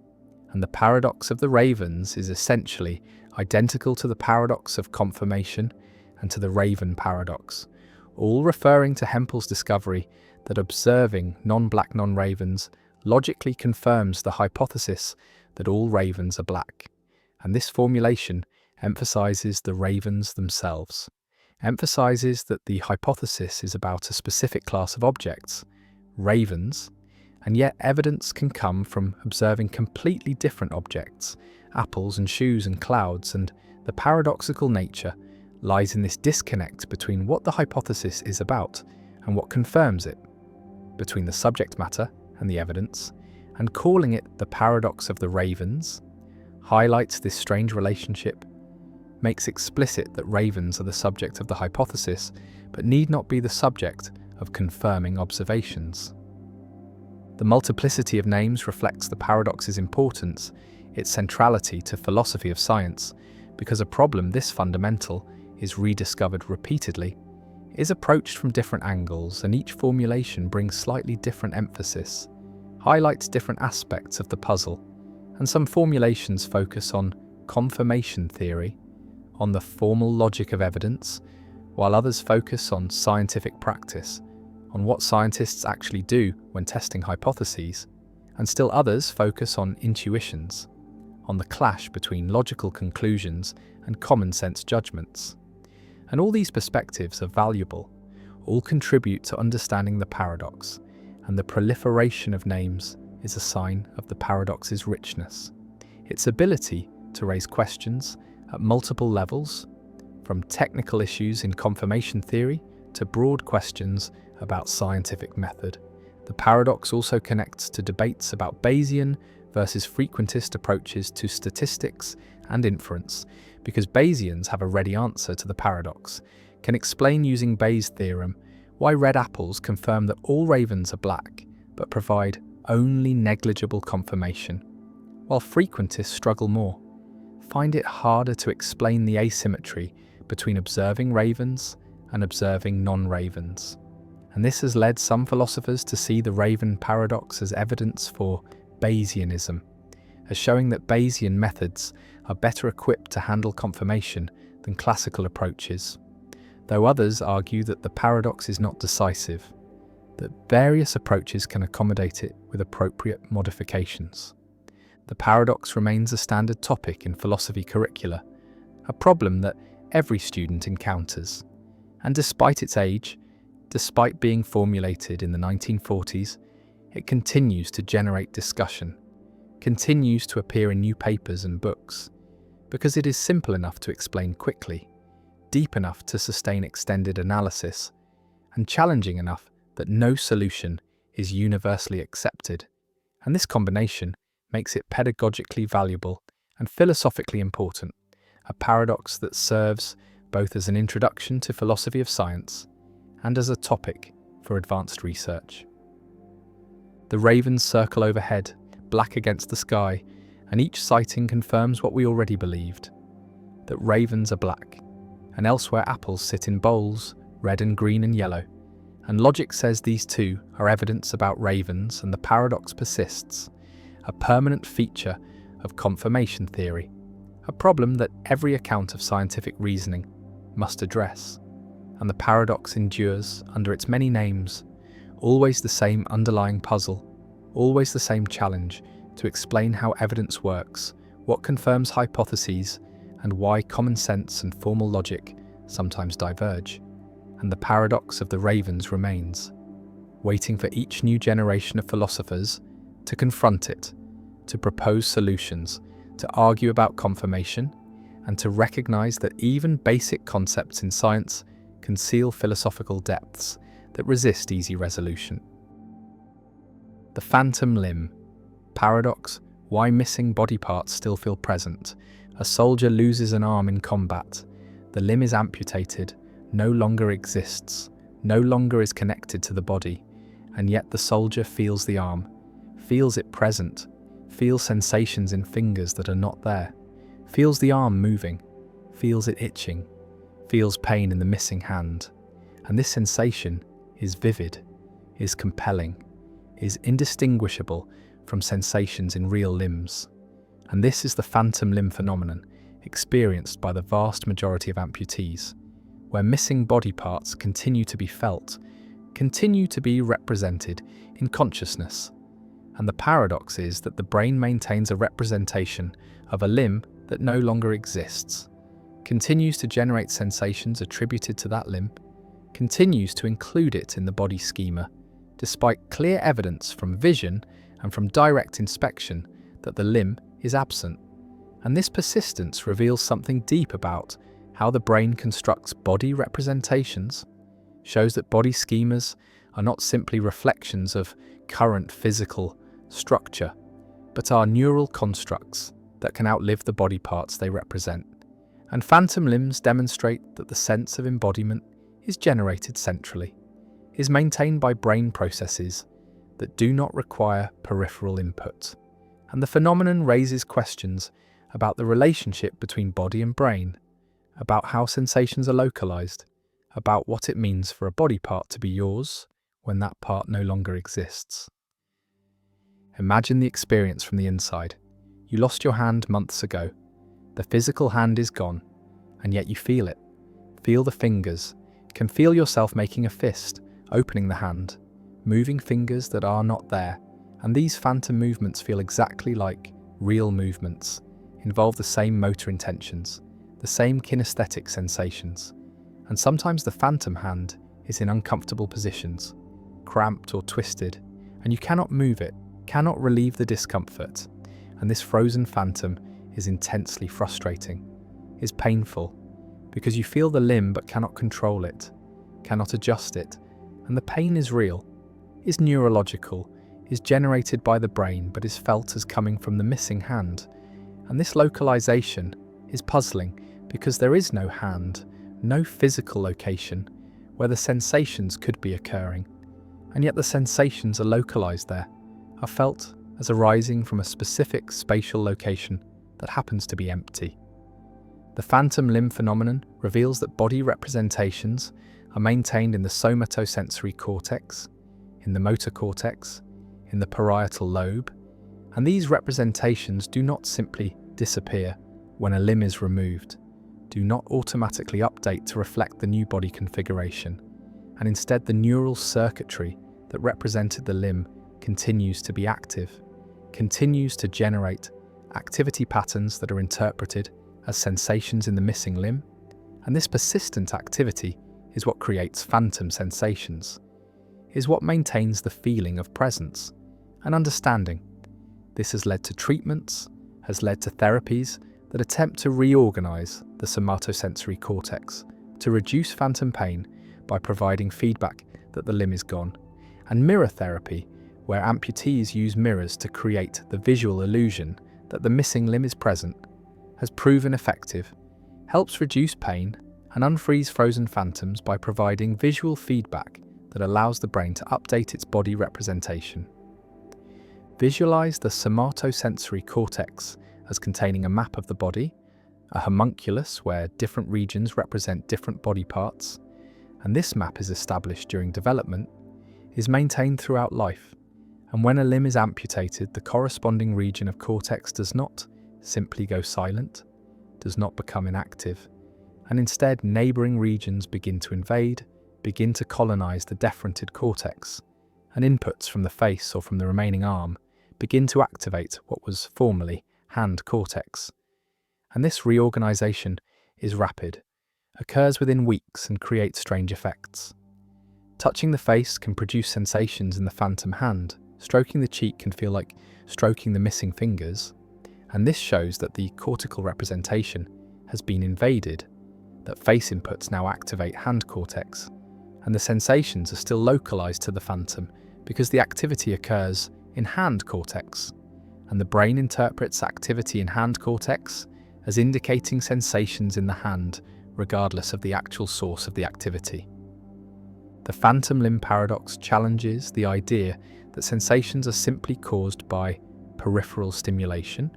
S1: And the paradox of the ravens is essentially identical to the paradox of confirmation and to the raven paradox, all referring to Hempel's discovery that observing non-black non-ravens logically confirms the hypothesis that all ravens are black. And this formulation emphasizes the ravens themselves, emphasizes that the hypothesis is about a specific class of objects, ravens, and yet evidence can come from observing completely different objects, apples and shoes and clouds, and the paradoxical nature lies in this disconnect between what the hypothesis is about and what confirms it, between the subject matter and the evidence, and calling it the paradox of the ravens highlights this strange relationship, makes explicit that ravens are the subject of the hypothesis, but need not be the subject of confirming observations. The multiplicity of names reflects the paradox's importance, its centrality to philosophy of science, because a problem this fundamental is rediscovered repeatedly, is approached from different angles, and each formulation brings slightly different emphasis, highlights different aspects of the puzzle, and some formulations focus on confirmation theory, on the formal logic of evidence, while others focus on scientific practice, on what scientists actually do when testing hypotheses, and still others focus on intuitions, on the clash between logical conclusions and common sense judgments. And all these perspectives are valuable, all contribute to understanding the paradox, and the proliferation of names is a sign of the paradox's richness, its ability to raise questions at multiple levels, from technical issues in confirmation theory to broad questions about scientific method. The paradox also connects to debates about Bayesian versus frequentist approaches to statistics and inference, because Bayesians have a ready answer to the paradox, can explain using Bayes' theorem why red apples confirm that all ravens are black, but provide only negligible confirmation, while frequentists struggle more, find it harder to explain the asymmetry between observing ravens and observing non-ravens. And this has led some philosophers to see the raven paradox as evidence for Bayesianism, as showing that Bayesian methods are better equipped to handle confirmation than classical approaches, though others argue that the paradox is not decisive, that various approaches can accommodate it with appropriate modifications. The paradox remains a standard topic in philosophy curricula, a problem that every student encounters, and despite its age, despite being formulated in the 1940s, it continues to generate discussion, continues to appear in new papers and books, because it is simple enough to explain quickly, deep enough to sustain extended analysis, and challenging enough that no solution is universally accepted. And this combination makes it pedagogically valuable and philosophically important, a paradox that serves both as an introduction to philosophy of science and as a topic for advanced research. The ravens circle overhead, black against the sky, and each sighting confirms what we already believed, that ravens are black, and elsewhere apples sit in bowls, red and green and yellow, and logic says these two are evidence about ravens, and the paradox persists, a permanent feature of confirmation theory, a problem that every account of scientific reasoning must address. And the paradox endures under its many names, always the same underlying puzzle, always the same challenge to explain how evidence works, what confirms hypotheses, and why common sense and formal logic sometimes diverge. And the paradox of the ravens remains, waiting for each new generation of philosophers to confront it, to propose solutions, to argue about confirmation, and to recognize that even basic concepts in science conceal philosophical depths that resist easy resolution. The phantom limb. Paradox: why missing body parts still feel present. A soldier loses an arm in combat. The limb is amputated, no longer exists, no longer is connected to the body, and yet the soldier feels the arm, feels it present, feels sensations in fingers that are not there, feels the arm moving, feels it itching, feels pain in the missing hand. And this sensation is vivid, is compelling, is indistinguishable from sensations in real limbs. And this is the phantom limb phenomenon experienced by the vast majority of amputees, where missing body parts continue to be felt, continue to be represented in consciousness. And the paradox is that the brain maintains a representation of a limb that no longer exists, continues to generate sensations attributed to that limb, continues to include it in the body schema, despite clear evidence from vision and from direct inspection that the limb is absent. And this persistence reveals something deep about how the brain constructs body representations, shows that body schemas are not simply reflections of current physical structure, but are neural constructs that can outlive the body parts they represent. And phantom limbs demonstrate that the sense of embodiment is generated centrally, is maintained by brain processes that do not require peripheral input. And the phenomenon raises questions about the relationship between body and brain, about how sensations are localized, about what it means for a body part to be yours when that part no longer exists. Imagine the experience from the inside. You lost your hand months ago. The physical hand is gone, and yet you feel it. Feel the fingers, can feel yourself making a fist, opening the hand, moving fingers that are not there. And these phantom movements feel exactly like real movements, involve the same motor intentions, the same kinesthetic sensations. And sometimes the phantom hand is in uncomfortable positions, cramped or twisted, and you cannot move it, cannot relieve the discomfort. And this frozen phantom is intensely frustrating, is painful, because you feel the limb but cannot control it, cannot adjust it. And the pain is real, is neurological, is generated by the brain but is felt as coming from the missing hand. And this localization is puzzling because there is no hand, no physical location where the sensations could be occurring. And yet the sensations are localized there, are felt as arising from a specific spatial location that happens to be empty. The phantom limb phenomenon reveals that body representations are maintained in the somatosensory cortex, in the motor cortex, in the parietal lobe, and these representations do not simply disappear when a limb is removed, do not automatically update to reflect the new body configuration, and instead the neural circuitry that represented the limb continues to be active, continues to generate activity patterns that are interpreted as sensations in the missing limb, and this persistent activity is what creates phantom sensations, is what maintains the feeling of presence and understanding. This has led to treatments, has led to therapies that attempt to reorganize the somatosensory cortex, to reduce phantom pain by providing feedback that the limb is gone, and mirror therapy, where amputees use mirrors to create the visual illusion that the missing limb is present, has proven effective, helps reduce pain and unfreeze frozen phantoms by providing visual feedback that allows the brain to update its body representation. Visualize the somatosensory cortex as containing a map of the body, a homunculus where different regions represent different body parts, and this map is established during development, is maintained throughout life. And when a limb is amputated, the corresponding region of cortex does not simply go silent, does not become inactive, and instead neighbouring regions begin to invade, begin to colonise the deferented cortex, and inputs from the face or from the remaining arm begin to activate what was formerly hand cortex. And this reorganisation is rapid, occurs within weeks and creates strange effects. Touching the face can produce sensations in the phantom hand, stroking the cheek can feel like stroking the missing fingers, and this shows that the cortical representation has been invaded, that face inputs now activate hand cortex, and the sensations are still localised to the phantom because the activity occurs in hand cortex, and the brain interprets activity in hand cortex as indicating sensations in the hand regardless of the actual source of the activity. The phantom limb paradox challenges the idea that sensations are simply caused by peripheral stimulation,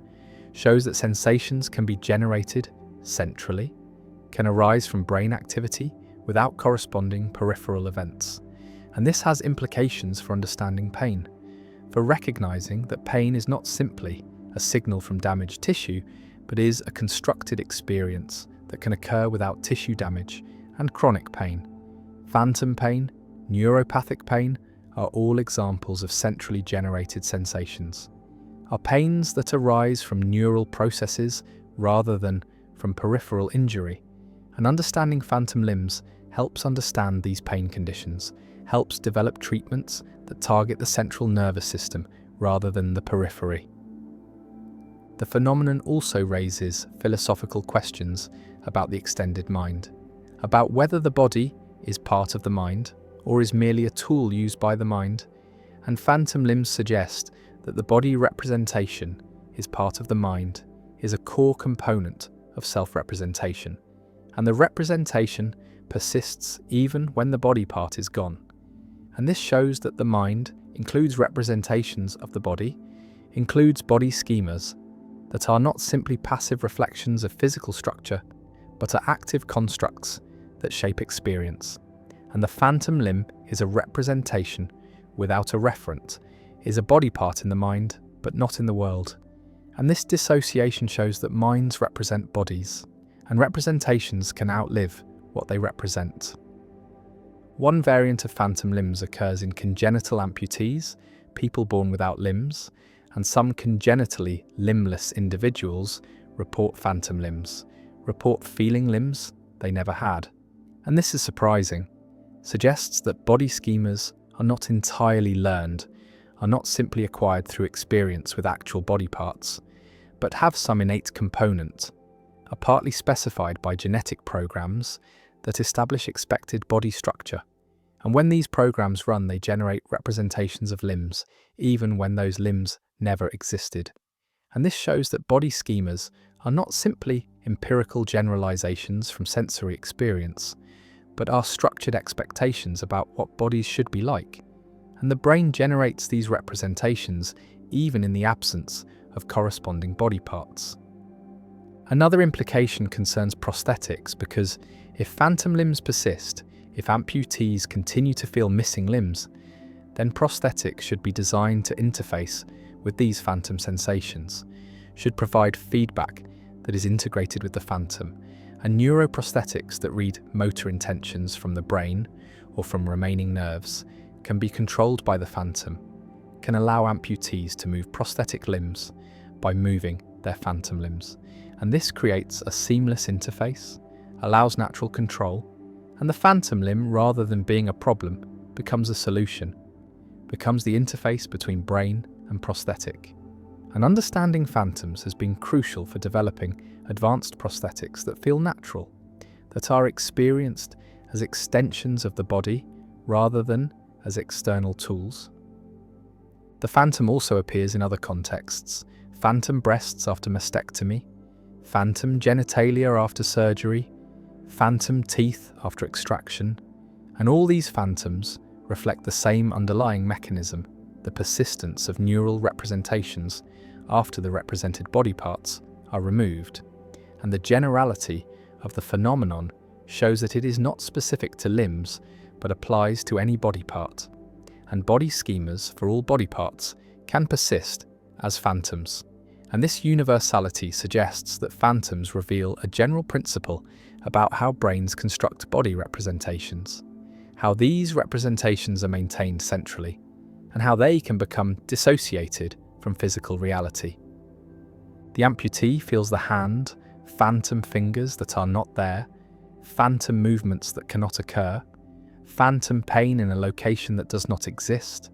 S1: shows that sensations can be generated centrally, can arise from brain activity without corresponding peripheral events, and this has implications for understanding pain, for recognizing that pain is not simply a signal from damaged tissue, but is a constructed experience that can occur without tissue damage, and chronic pain. Phantom pain, neuropathic pain are all examples of centrally generated sensations, are pains that arise from neural processes rather than from peripheral injury. And understanding phantom limbs helps understand these pain conditions, helps develop treatments that target the central nervous system rather than the periphery. The phenomenon also raises philosophical questions about the extended mind, about whether the body is part of the mind or is merely a tool used by the mind, and phantom limbs suggest that the body representation is part of the mind, is a core component of self-representation, and the representation persists even when the body part is gone. And this shows that the mind includes representations of the body, includes body schemas that are not simply passive reflections of physical structure, but are active constructs that shape experience. And the phantom limb is a representation without a referent, is a body part in the mind, but not in the world. And this dissociation shows that minds represent bodies, and representations can outlive what they represent. One variant of phantom limbs occurs in congenital amputees, people born without limbs, and some congenitally limbless individuals report phantom limbs, report feeling limbs they never had. And this is surprising, suggests that body schemas are not entirely learned, are not simply acquired through experience with actual body parts, but have some innate component, are partly specified by genetic programs that establish expected body structure. And when these programs run, they generate representations of limbs, even when those limbs never existed. And this shows that body schemas are not simply empirical generalizations from sensory experience, but are structured expectations about what bodies should be like. And the brain generates these representations even in the absence of corresponding body parts. Another implication concerns prosthetics, because if phantom limbs persist, if amputees continue to feel missing limbs, then prosthetics should be designed to interface with these phantom sensations, should provide feedback that is integrated with the phantom, and neuroprosthetics that read motor intentions from the brain or from remaining nerves can be controlled by the phantom, can allow amputees to move prosthetic limbs by moving their phantom limbs. And this creates a seamless interface, allows natural control, and the phantom limb, rather than being a problem, becomes a solution, becomes the interface between brain and prosthetic. And understanding phantoms has been crucial for developing advanced prosthetics that feel natural, that are experienced as extensions of the body rather than as external tools. The phantom also appears in other contexts: phantom breasts after mastectomy, phantom genitalia after surgery, phantom teeth after extraction, and all these phantoms reflect the same underlying mechanism, the persistence of neural representations after the represented body parts are removed, and the generality of the phenomenon shows that it is not specific to limbs but applies to any body part, and body schemas for all body parts can persist as phantoms, And this universality suggests that phantoms reveal a general principle about how brains construct body representations, how these representations are maintained centrally, and how they can become dissociated from physical reality. The amputee feels the hand, phantom fingers that are not there, phantom movements that cannot occur, phantom pain in a location that does not exist,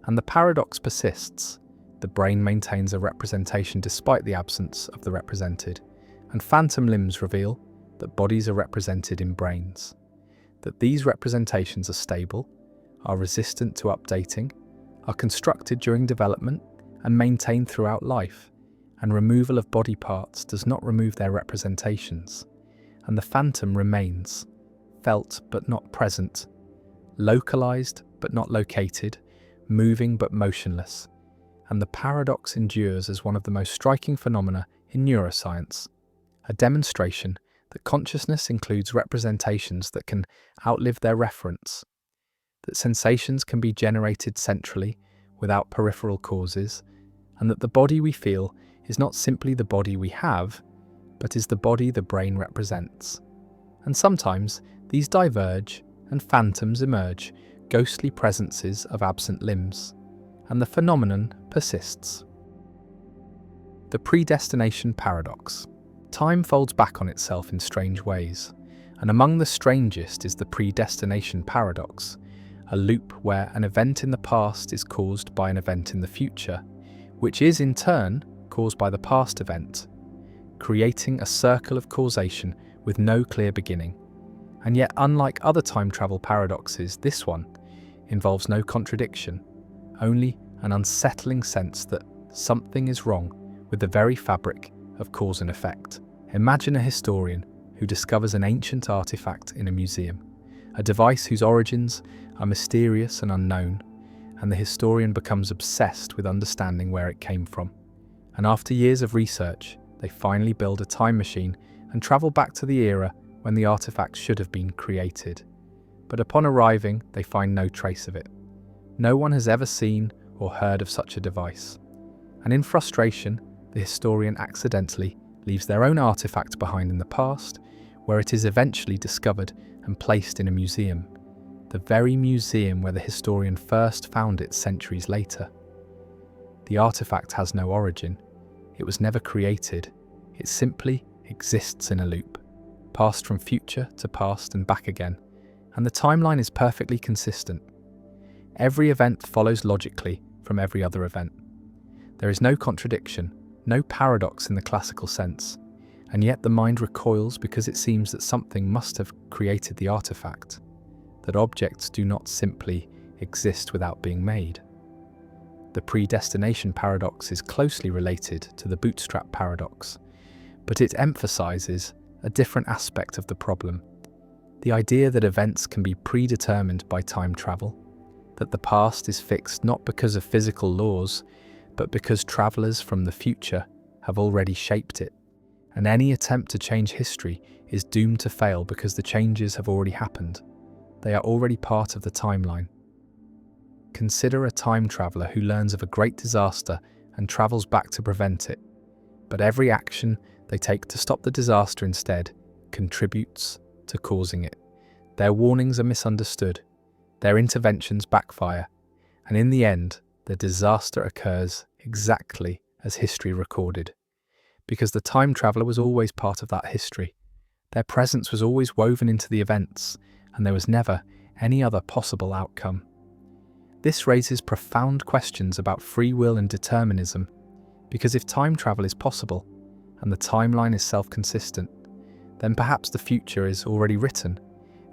S1: and the paradox persists. The brain maintains a representation despite the absence of the represented, and phantom limbs reveal that bodies are represented in brains, that these representations are stable, are resistant to updating, are constructed during development and maintained throughout life, and removal of body parts does not remove their representations, and the phantom remains, felt but not present, localized but not located, moving but motionless, and the paradox endures as one of the most striking phenomena in neuroscience, a demonstration that consciousness includes representations that can outlive their reference, that sensations can be generated centrally without peripheral causes, and that the body we feel is not simply the body we have, but is the body the brain represents. And sometimes these diverge and phantoms emerge, ghostly presences of absent limbs, and the phenomenon persists. The predestination paradox. Time folds back on itself in strange ways, and among the strangest is the predestination paradox, a loop where an event in the past is caused by an event in the future, which is in turn caused by the past event, creating a circle of causation with no clear beginning. And yet, unlike other time travel paradoxes, this one involves no contradiction, only an unsettling sense that something is wrong with the very fabric of cause and effect. Imagine a historian who discovers an ancient artifact in a museum, a device whose origins are mysterious and unknown, and the historian becomes obsessed with understanding where it came from. And after years of research, they finally build a time machine and travel back to the era when the artifact should have been created. But upon arriving, they find no trace of it. No one has ever seen or heard of such a device. And in frustration, the historian accidentally leaves their own artifact behind in the past, where it is eventually discovered and placed in a museum, the very museum where the historian first found it centuries later. The artifact has no origin. It was never created. It simply exists in a loop, passed from future to past and back again, and the timeline is perfectly consistent. Every event follows logically from every other event. There is no contradiction, no paradox in the classical sense, and yet the mind recoils because it seems that something must have created the artifact, that objects do not simply exist without being made. The predestination paradox is closely related to the bootstrap paradox, but it emphasizes a different aspect of the problem, the idea that events can be predetermined by time travel, that the past is fixed not because of physical laws, but because travelers from the future have already shaped it, and any attempt to change history is doomed to fail because the changes have already happened. They are already part of the timeline. Consider a time traveler who learns of a great disaster and travels back to prevent it, but every action they take to stop the disaster instead contributes to causing it. Their warnings are misunderstood, their interventions backfire, and in the end, the disaster occurs exactly as history recorded, because the time traveler was always part of that history. Their presence was always woven into the events, and there was never any other possible outcome. This raises profound questions about free will and determinism, because if time travel is possible, and the timeline is self-consistent, then perhaps the future is already written,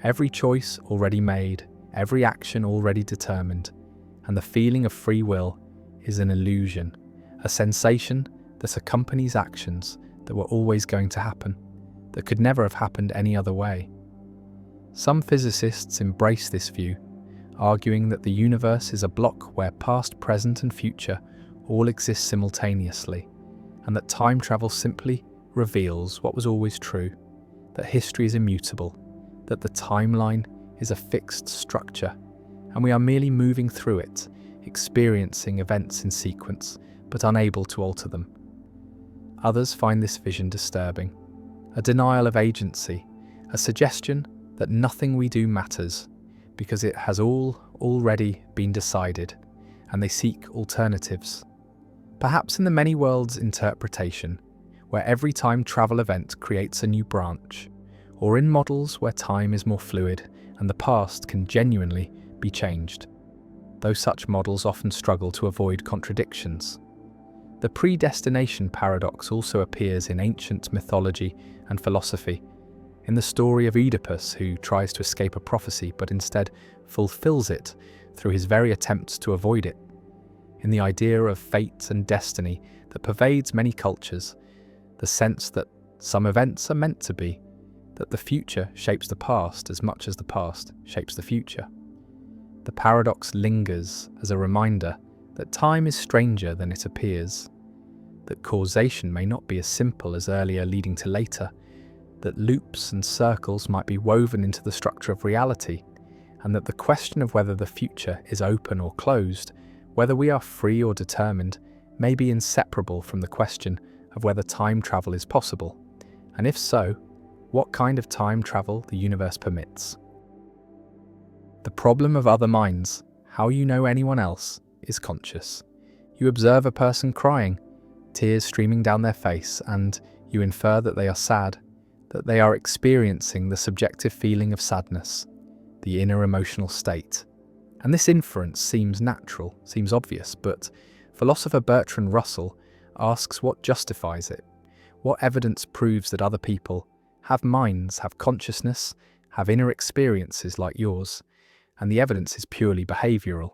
S1: every choice already made, every action already determined, and the feeling of free will is an illusion, a sensation that accompanies actions that were always going to happen, that could never have happened any other way. Some physicists embrace this view, arguing that the universe is a block where past, present, and future all exist simultaneously, and that time travel simply reveals what was always true, that history is immutable, that the timeline is a fixed structure, and we are merely moving through it, experiencing events in sequence, but unable to alter them. Others find this vision disturbing. A denial of agency, a suggestion that nothing we do matters because it has all already been decided, and they seek alternatives. Perhaps in the many worlds interpretation, where every time travel event creates a new branch, or in models where time is more fluid and the past can genuinely be changed, though such models often struggle to avoid contradictions. The predestination paradox also appears in ancient mythology and philosophy, in the story of Oedipus, who tries to escape a prophecy but instead fulfills it through his very attempts to avoid it, in the idea of fate and destiny that pervades many cultures, the sense that some events are meant to be, that the future shapes the past as much as the past shapes the future. The paradox lingers as a reminder that time is stranger than it appears, that causation may not be as simple as earlier leading to later, that loops and circles might be woven into the structure of reality, and that the question of whether the future is open or closed, whether we are free or determined, may be inseparable from the question of whether time travel is possible, and if so, what kind of time travel the universe permits. The problem of other minds, how you know anyone else, is conscious. You observe a person crying, tears streaming down their face, and you infer that they are sad, that they are experiencing the subjective feeling of sadness, the inner emotional state. And this inference seems natural, seems obvious, but philosopher Bertrand Russell asks what justifies it. What evidence proves that other people have minds, have consciousness, have inner experiences like yours? And the evidence is purely behavioural.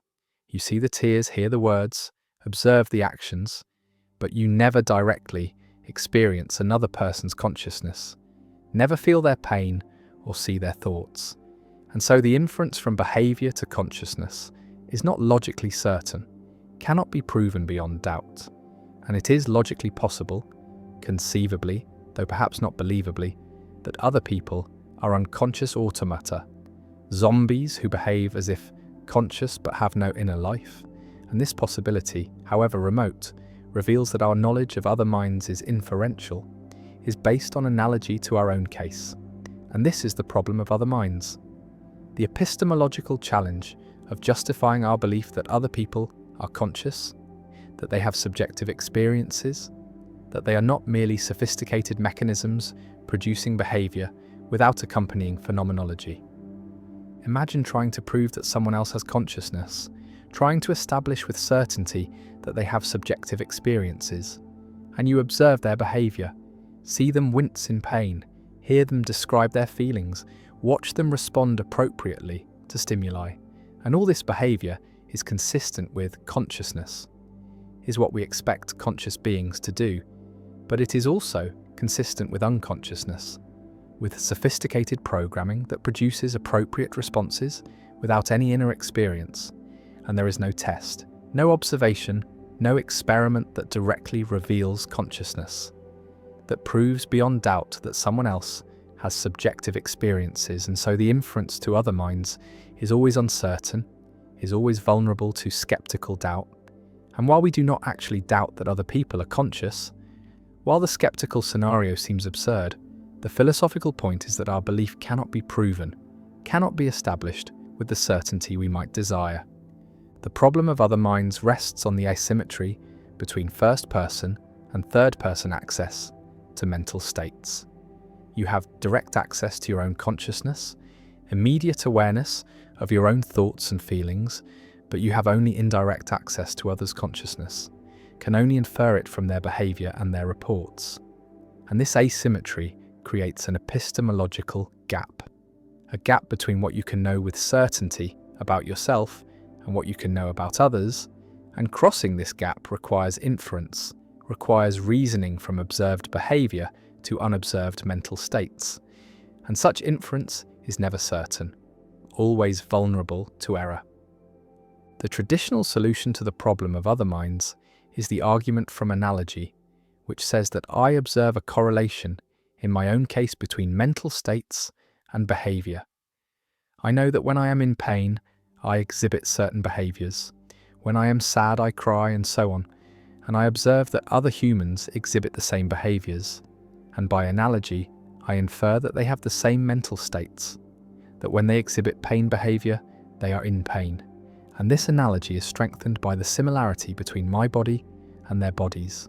S1: You see the tears, hear the words, observe the actions, but you never directly experience another person's consciousness, never feel their pain or see their thoughts. And so the inference from behaviour to consciousness is not logically certain, cannot be proven beyond doubt. And it is logically possible, conceivably, though perhaps not believably, that other people are unconscious automata, zombies who behave as if conscious but have no inner life. And this possibility, however remote, reveals that our knowledge of other minds is inferential, is based on analogy to our own case. And this is the problem of other minds. The epistemological challenge of justifying our belief that other people are conscious, that they have subjective experiences, that they are not merely sophisticated mechanisms producing behaviour without accompanying phenomenology. Imagine trying to prove that someone else has consciousness, trying to establish with certainty that they have subjective experiences, and you observe their behaviour, see them wince in pain, hear them describe their feelings, watch them respond appropriately to stimuli, and all this behaviour is consistent with consciousness, is what we expect conscious beings to do, but it is also consistent with unconsciousness, with sophisticated programming that produces appropriate responses without any inner experience, and there is no test, no observation, no experiment that directly reveals consciousness, that proves beyond doubt that someone else has subjective experiences, and so the inference to other minds is always uncertain, is always vulnerable to skeptical doubt. And while we do not actually doubt that other people are conscious, while the skeptical scenario seems absurd, the philosophical point is that our belief cannot be proven, cannot be established with the certainty we might desire. The problem of other minds rests on the asymmetry between first-person and third-person access to mental states. You have direct access to your own consciousness, immediate awareness of your own thoughts and feelings, but you have only indirect access to others' consciousness, can only infer it from their behaviour and their reports. And this asymmetry creates an epistemological gap, a gap between what you can know with certainty about yourself and what you can know about others, and crossing this gap requires inference, requires reasoning from observed behaviour to unobserved mental states. And such inference is never certain, always vulnerable to error. The traditional solution to the problem of other minds is the argument from analogy, which says that I observe a correlation in my own case between mental states and behaviour. I know that when I am in pain, I exhibit certain behaviours. When I am sad, I cry, and so on. and I observe that other humans exhibit the same behaviors, and by analogy, I infer that they have the same mental states, that when they exhibit pain behavior, they are in pain. And this analogy is strengthened by the similarity between my body and their bodies,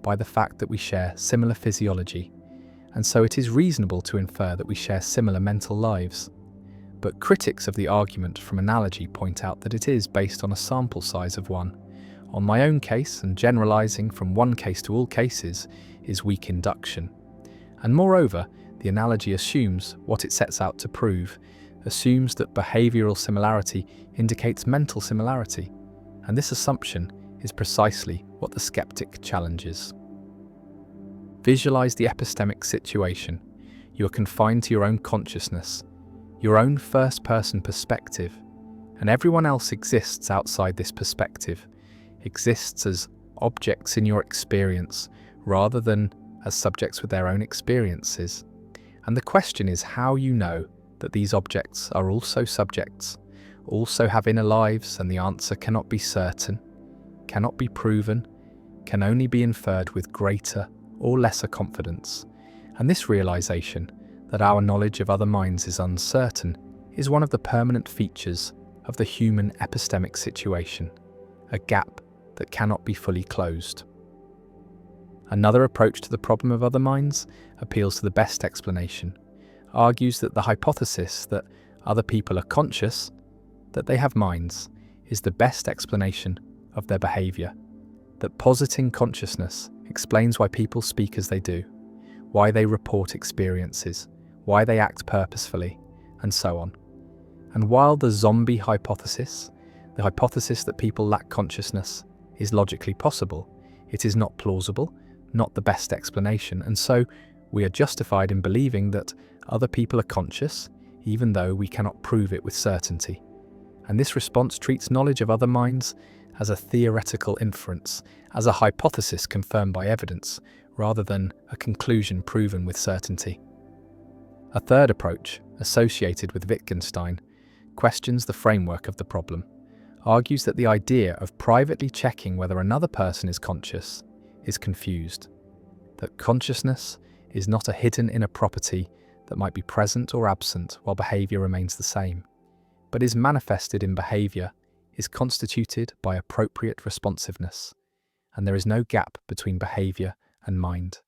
S1: by the fact that we share similar physiology, and so it is reasonable to infer that we share similar mental lives. But critics of the argument from analogy point out that it is based on a sample size of one. On my own case, and generalizing from one case to all cases is weak induction. And moreover, the analogy assumes what it sets out to prove, assumes that behavioral similarity indicates mental similarity, and this assumption is precisely what the skeptic challenges. Visualize the epistemic situation. You are confined to your own consciousness, your own first-person perspective, and everyone else exists outside this perspective, exists as objects in your experience rather than as subjects with their own experiences. And the question is how you know that these objects are also subjects, also have inner lives, and the answer cannot be certain, cannot be proven, can only be inferred with greater or lesser confidence. And this realization that our knowledge of other minds is uncertain is one of the permanent features of the human epistemic situation, a gap that cannot be fully closed. Another approach to the problem of other minds appeals to the best explanation, argues that the hypothesis that other people are conscious, that they have minds, is the best explanation of their behavior, that positing consciousness explains why people speak as they do, why they report experiences, why they act purposefully, and so on. And while the zombie hypothesis, the hypothesis that people lack consciousness, is logically possible, it is not plausible, not the best explanation, and so we are justified in believing that other people are conscious, even though we cannot prove it with certainty. And this response treats knowledge of other minds as a theoretical inference, as a hypothesis confirmed by evidence, rather than a conclusion proven with certainty. A third approach, associated with Wittgenstein, questions the framework of the problem, argues that the idea of privately checking whether another person is conscious is confused, that consciousness is not a hidden inner property that might be present or absent while behavior remains the same, but is manifested in behavior, is constituted by appropriate responsiveness, and there is no gap between behavior and mind,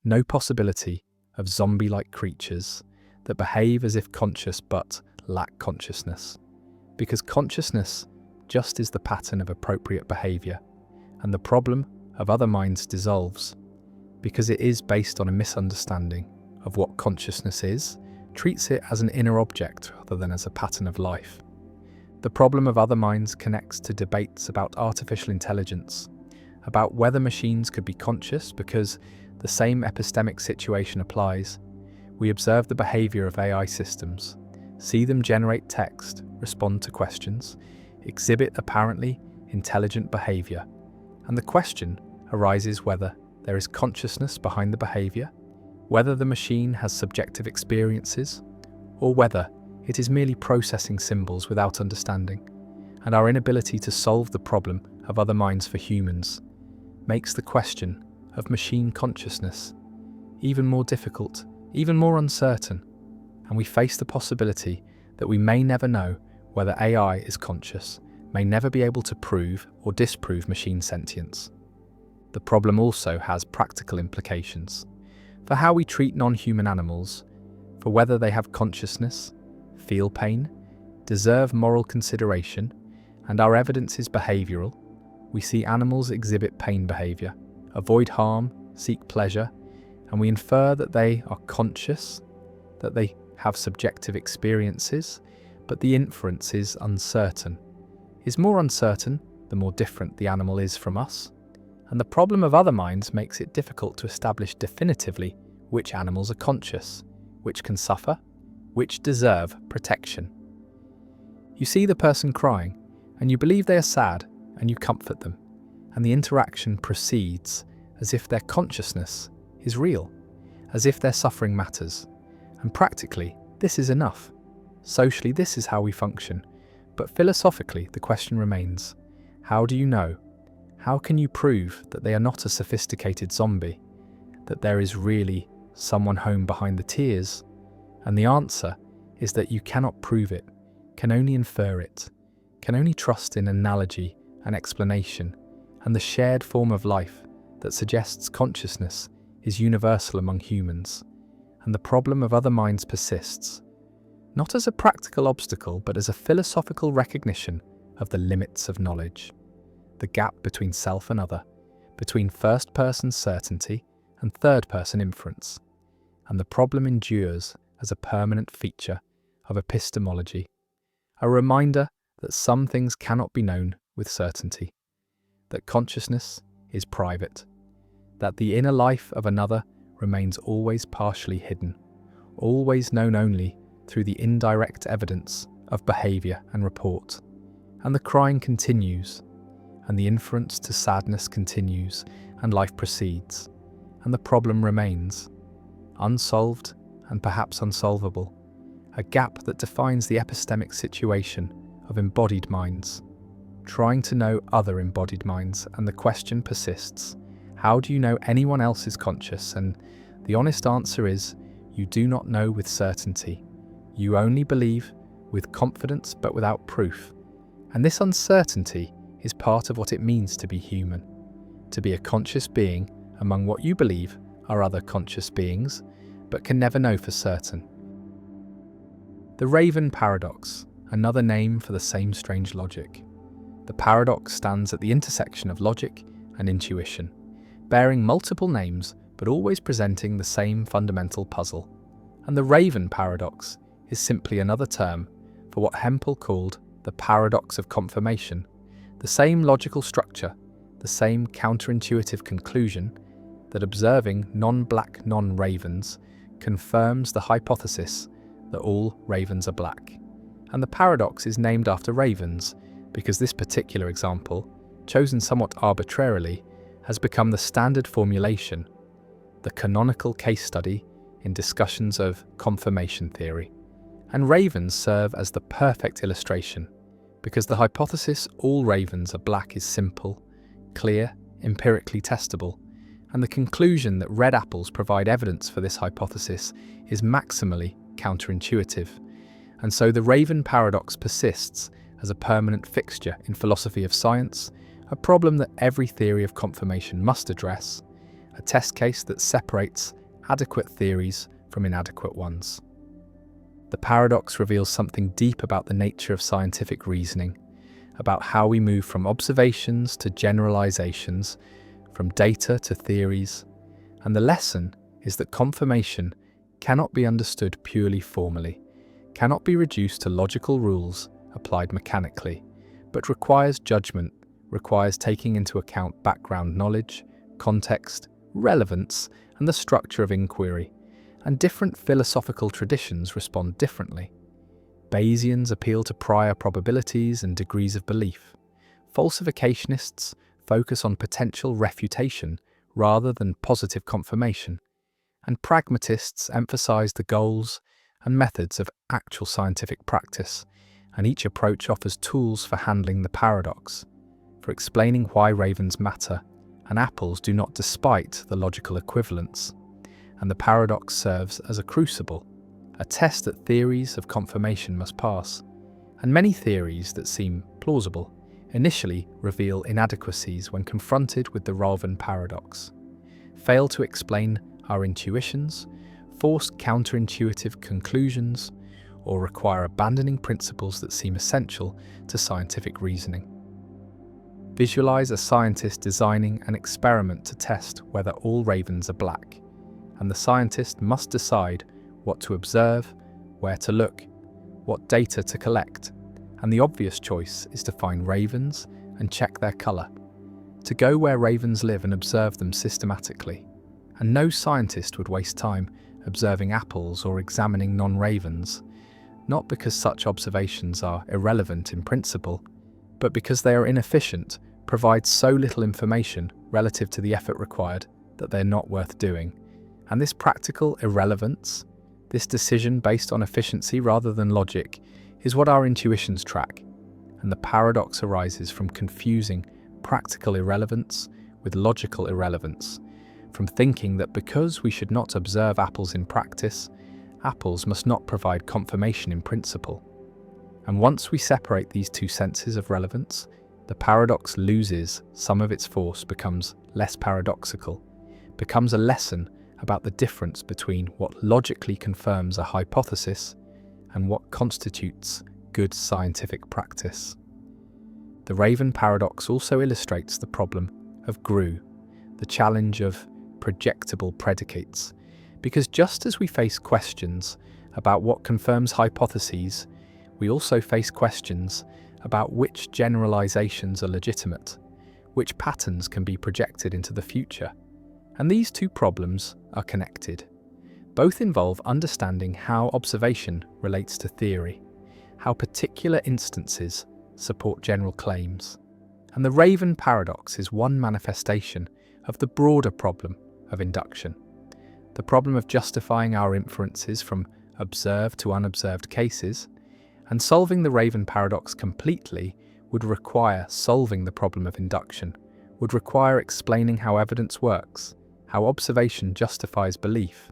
S1: no possibility of zombie-like creatures that behave as if conscious but lack consciousness, because consciousness just is the pattern of appropriate behavior, and the problem of other minds dissolves, because it is based on a misunderstanding of what consciousness is, treats it as an inner object rather than as a pattern of life. The problem of other minds connects to debates about artificial intelligence, about whether machines could be conscious, because the same epistemic situation applies. We observe the behavior of AI systems, see them generate text, respond to questions, exhibit apparently intelligent behavior, and the question arises whether there is consciousness behind the behavior, whether the machine has subjective experiences, or whether it is merely processing symbols without understanding. And our inability to solve the problem of other minds for humans makes the question of machine consciousness even more difficult, even more uncertain, and we face the possibility that we may never know whether AI is conscious, may never be able to prove or disprove machine sentience. The problem also has practical implications for how we treat non-human animals, for whether they have consciousness, feel pain, deserve moral consideration, and our evidence is behavioral. We see animals exhibit pain behavior, avoid harm, seek pleasure, and we infer that they are conscious, that they have subjective experiences, but the inference is uncertain. Is more uncertain the more different the animal is from us, and the problem of other minds makes it difficult to establish definitively which animals are conscious, which can suffer, which deserve protection. You see the person crying, and you believe they are sad, and you comfort them, and the interaction proceeds as if their consciousness is real, as if their suffering matters. And practically, this is enough. Socially, this is how we function. But philosophically, the question remains, how do you know? How can you prove that they are not a sophisticated zombie, that there is really someone home behind the tears? And the answer is that you cannot prove it, can only infer it, can only trust in analogy and explanation, and the shared form of life that suggests consciousness is universal among humans. And the problem of other minds persists, not as a practical obstacle, but as a philosophical recognition of the limits of knowledge, the gap between self and other, between first-person certainty and third-person inference. And the problem endures as a permanent feature of epistemology, a reminder that some things cannot be known with certainty, that consciousness is private, that the inner life of another remains always partially hidden, always known only through the indirect evidence of behaviour and report. And the crying continues, and the inference to sadness continues, and life proceeds, and the problem remains, unsolved and perhaps unsolvable, a gap that defines the epistemic situation of embodied minds, trying to know other embodied minds, and the question persists, how do you know anyone else is conscious? And the honest answer is, you do not know with certainty. You only believe with confidence but without proof. And this uncertainty is part of what it means to be human, to be a conscious being among what you believe are other conscious beings, but can never know for certain. The Raven paradox, another name for the same strange logic. The paradox stands at the intersection of logic and intuition, bearing multiple names but always presenting the same fundamental puzzle. And the Raven paradox is simply another term for what Hempel called the paradox of confirmation, the same logical structure, the same counterintuitive conclusion that observing non-black non-ravens confirms the hypothesis that all ravens are black. And the paradox is named after ravens because this particular example, chosen somewhat arbitrarily, has become the standard formulation, the canonical case study in discussions of confirmation theory. And ravens serve as the perfect illustration, because the hypothesis all ravens are black is simple, clear, empirically testable, and the conclusion that red apples provide evidence for this hypothesis is maximally counterintuitive. And so the Raven paradox persists as a permanent fixture in philosophy of science, a problem that every theory of confirmation must address, a test case that separates adequate theories from inadequate ones. The paradox reveals something deep about the nature of scientific reasoning, about how we move from observations to generalizations, from data to theories, and the lesson is that confirmation cannot be understood purely formally, cannot be reduced to logical rules applied mechanically, but requires judgment, requires taking into account background knowledge, context, relevance, and the structure of inquiry. And different philosophical traditions respond differently. Bayesians appeal to prior probabilities and degrees of belief. Falsificationists focus on potential refutation rather than positive confirmation. And pragmatists emphasize the goals and methods of actual scientific practice, and each approach offers tools for handling the paradox, for explaining why ravens matter and apples do not despite the logical equivalence. And the paradox serves as a crucible, a test that theories of confirmation must pass. And many theories that seem plausible initially reveal inadequacies when confronted with the Raven paradox, fail to explain our intuitions, force counterintuitive conclusions, or require abandoning principles that seem essential to scientific reasoning. Visualize a scientist designing an experiment to test whether all ravens are black, and the scientist must decide what to observe, where to look, what data to collect, and the obvious choice is to find ravens and check their colour, to go where ravens live and observe them systematically. And no scientist would waste time observing apples or examining non-ravens, not because such observations are irrelevant in principle, but because they are inefficient, provide so little information relative to the effort required that they're not worth doing. And this practical irrelevance, this decision based on efficiency rather than logic, is what our intuitions track. And the paradox arises from confusing practical irrelevance with logical irrelevance, from thinking that because we should not observe apples in practice, apples must not provide confirmation in principle. And once we separate these two senses of relevance, the paradox loses some of its force, becomes less paradoxical, becomes a lesson about the difference between what logically confirms a hypothesis and what constitutes good scientific practice. The Raven paradox also illustrates the problem of GRU, the challenge of projectable predicates, because just as we face questions about what confirms hypotheses, we also face questions about which generalizations are legitimate, which patterns can be projected into the future. And these two problems are connected. Both involve understanding how observation relates to theory, how particular instances support general claims. And the Raven paradox is one manifestation of the broader problem of induction, the problem of justifying our inferences from observed to unobserved cases. And solving the Raven paradox completely would require solving the problem of induction, would require explaining how evidence works, how observation justifies belief.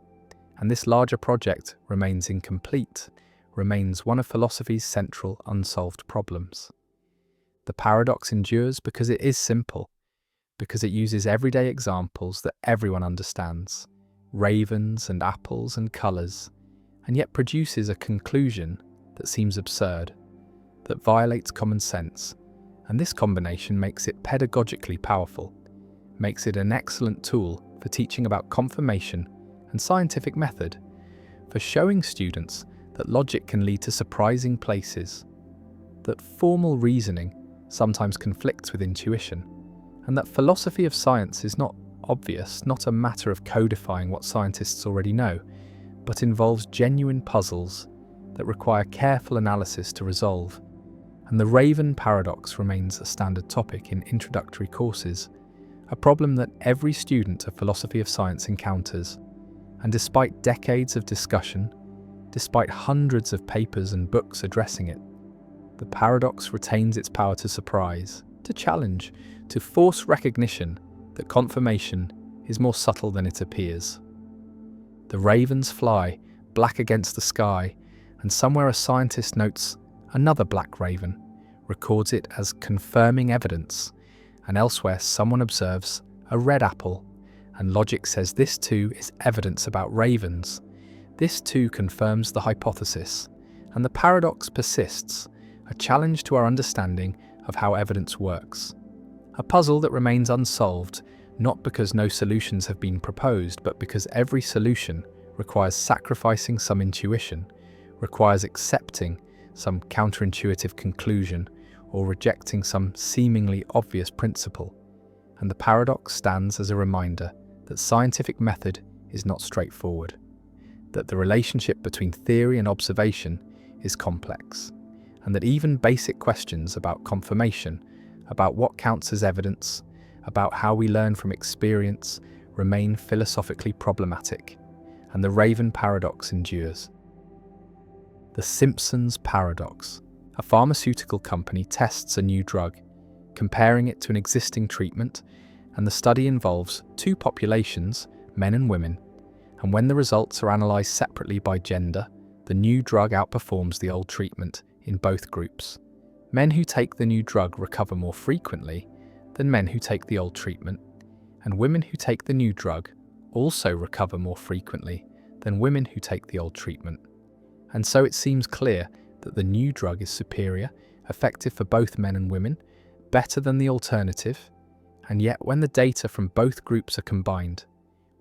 S1: And this larger project remains incomplete, remains one of philosophy's central unsolved problems. The paradox endures because it is simple, because it uses everyday examples that everyone understands, ravens and apples and colours, and yet produces a conclusion that seems absurd, that violates common sense, and this combination makes it pedagogically powerful, makes it an excellent tool for teaching about confirmation and scientific method, for showing students that logic can lead to surprising places, that formal reasoning sometimes conflicts with intuition, and that philosophy of science is not obvious, not a matter of codifying what scientists already know, but involves genuine puzzles that require careful analysis to resolve. And the Raven paradox remains a standard topic in introductory courses, a problem that every student of philosophy of science encounters. And despite decades of discussion, despite hundreds of papers and books addressing it, the paradox retains its power to surprise, to challenge, to force recognition that confirmation is more subtle than it appears. The ravens fly, black against the sky, and somewhere a scientist notes another black raven, records it as confirming evidence, and elsewhere someone observes a red apple, and logic says this too is evidence about ravens. This too confirms the hypothesis, and the paradox persists, a challenge to our understanding of how evidence works. A puzzle that remains unsolved, not because no solutions have been proposed, but because every solution requires sacrificing some intuition, requires accepting some counterintuitive conclusion or rejecting some seemingly obvious principle. And the paradox stands as a reminder that scientific method is not straightforward, that the relationship between theory and observation is complex, and that even basic questions about confirmation, about what counts as evidence, about how we learn from experience, remain philosophically problematic, and the Raven paradox endures. The Simpsons paradox. A pharmaceutical company tests a new drug, comparing it to an existing treatment, and the study involves two populations, men and women, and when the results are analysed separately by gender, the new drug outperforms the old treatment in both groups. Men who take the new drug recover more frequently than men who take the old treatment, and women who take the new drug also recover more frequently than women who take the old treatment. And so it seems clear that the new drug is superior, effective for both men and women, better than the alternative, and yet when the data from both groups are combined,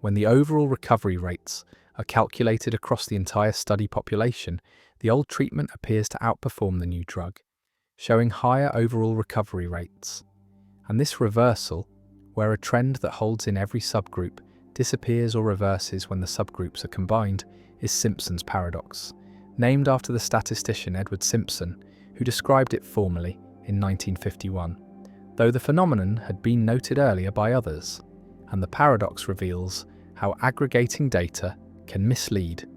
S1: when the overall recovery rates are calculated across the entire study population, the old treatment appears to outperform the new drug, showing higher overall recovery rates. And this reversal, where a trend that holds in every subgroup disappears or reverses when the subgroups are combined, is Simpson's paradox, named after the statistician Edward Simpson, who described it formally in 1951, though the phenomenon had been noted earlier by others. And the paradox reveals how aggregating data can mislead,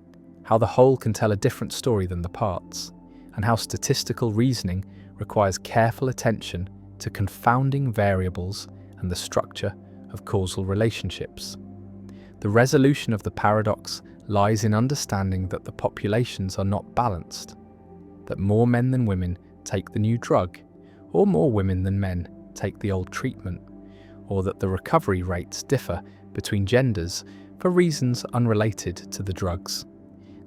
S1: how the whole can tell a different story than the parts, and how statistical reasoning requires careful attention to confounding variables and the structure of causal relationships. The resolution of the paradox lies in understanding that the populations are not balanced, that more men than women take the new drug, or more women than men take the old treatment, or that the recovery rates differ between genders for reasons unrelated to the drugs.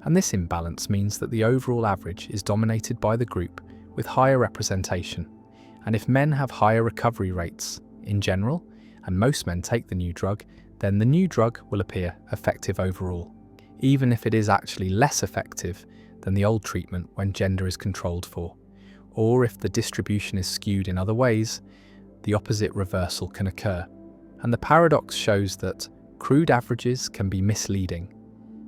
S1: And this imbalance means that the overall average is dominated by the group with higher representation. And if men have higher recovery rates in general, and most men take the new drug, then the new drug will appear effective overall, even if it is actually less effective than the old treatment when gender is controlled for. Or if the distribution is skewed in other ways, the opposite reversal can occur. And the paradox shows that crude averages can be misleading.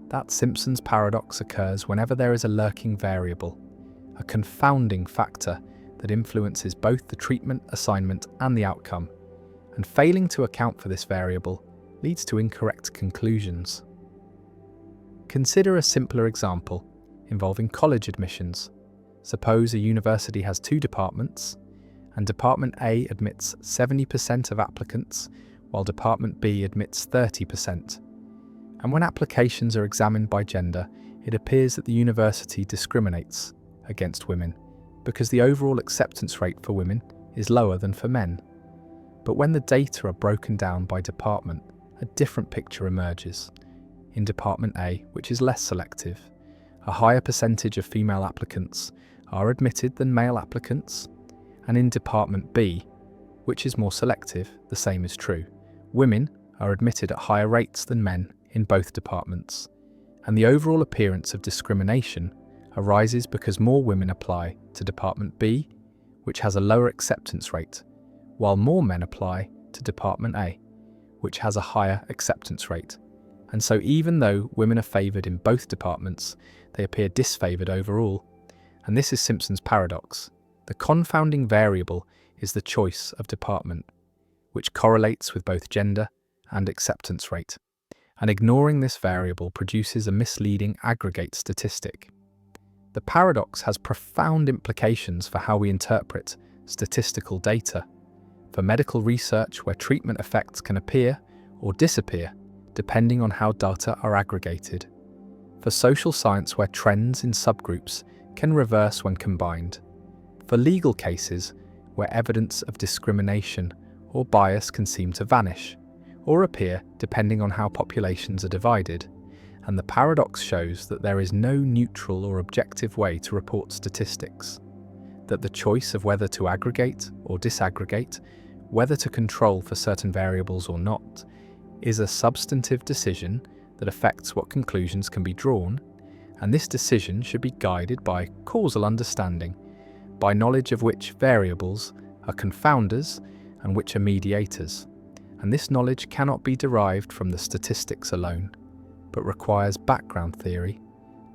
S1: That Simpson's paradox occurs whenever there is a lurking variable, a confounding factor that influences both the treatment assignment and the outcome, and failing to account for this variable leads to incorrect conclusions. Consider a simpler example involving college admissions. Suppose a university has two departments, and Department A admits 70% of applicants, while Department B admits 30%. And when applications are examined by gender, it appears that the university discriminates against women, because the overall acceptance rate for women is lower than for men. But when the data are broken down by department, a different picture emerges. In Department A, which is less selective, a higher percentage of female applicants are admitted than male applicants, and in Department B, which is more selective, the same is true. Women are admitted at higher rates than men in both departments, and the overall appearance of discrimination arises because more women apply to Department B, which has a lower acceptance rate, while more men apply to Department A, which has a higher acceptance rate. And so even though women are favoured in both departments, they appear disfavoured overall. And this is Simpson's paradox. The confounding variable is the choice of department, which correlates with both gender and acceptance rate. And ignoring this variable produces a misleading aggregate statistic. The paradox has profound implications for how we interpret statistical data, for medical research where treatment effects can appear or disappear depending on how data are aggregated, for social science where trends in subgroups can reverse when combined, for legal cases where evidence of discrimination or bias can seem to vanish or appear depending on how populations are divided. And the paradox shows that there is no neutral or objective way to report statistics, that the choice of whether to aggregate or disaggregate, whether to control for certain variables or not, is a substantive decision that affects what conclusions can be drawn, and this decision should be guided by causal understanding, by knowledge of which variables are confounders and which are mediators. And this knowledge cannot be derived from the statistics alone, but requires background theory,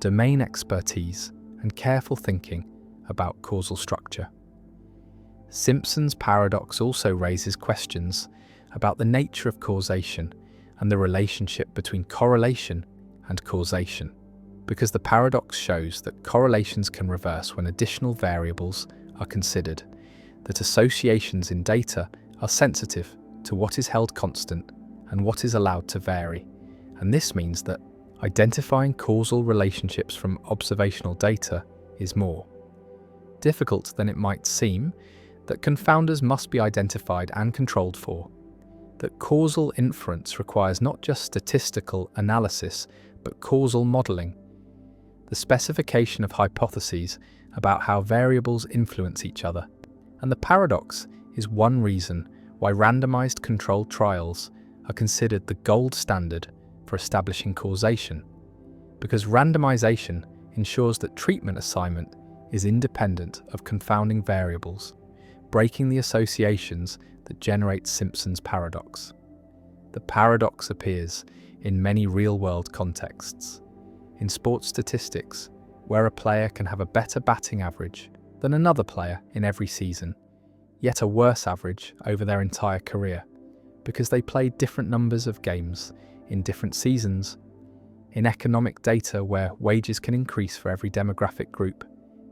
S1: domain expertise, and careful thinking about causal structure. Simpson's paradox also raises questions about the nature of causation and the relationship between correlation and causation, because the paradox shows that correlations can reverse when additional variables are considered, that associations in data are sensitive to what is held constant and what is allowed to vary, and this means that identifying causal relationships from observational data is more difficult than it might seem, that confounders must be identified and controlled for, that causal inference requires not just statistical analysis but causal modelling, the specification of hypotheses about how variables influence each other. And the paradox is one reason why randomized controlled trials are considered the gold standard for establishing causation, because randomization ensures that treatment assignment is independent of confounding variables, breaking the associations that generate Simpson's paradox. The paradox appears in many real-world contexts. In sports statistics, where a player can have a better batting average than another player in every season, yet a worse average over their entire career, because they played different numbers of games in different seasons. In economic data where wages can increase for every demographic group,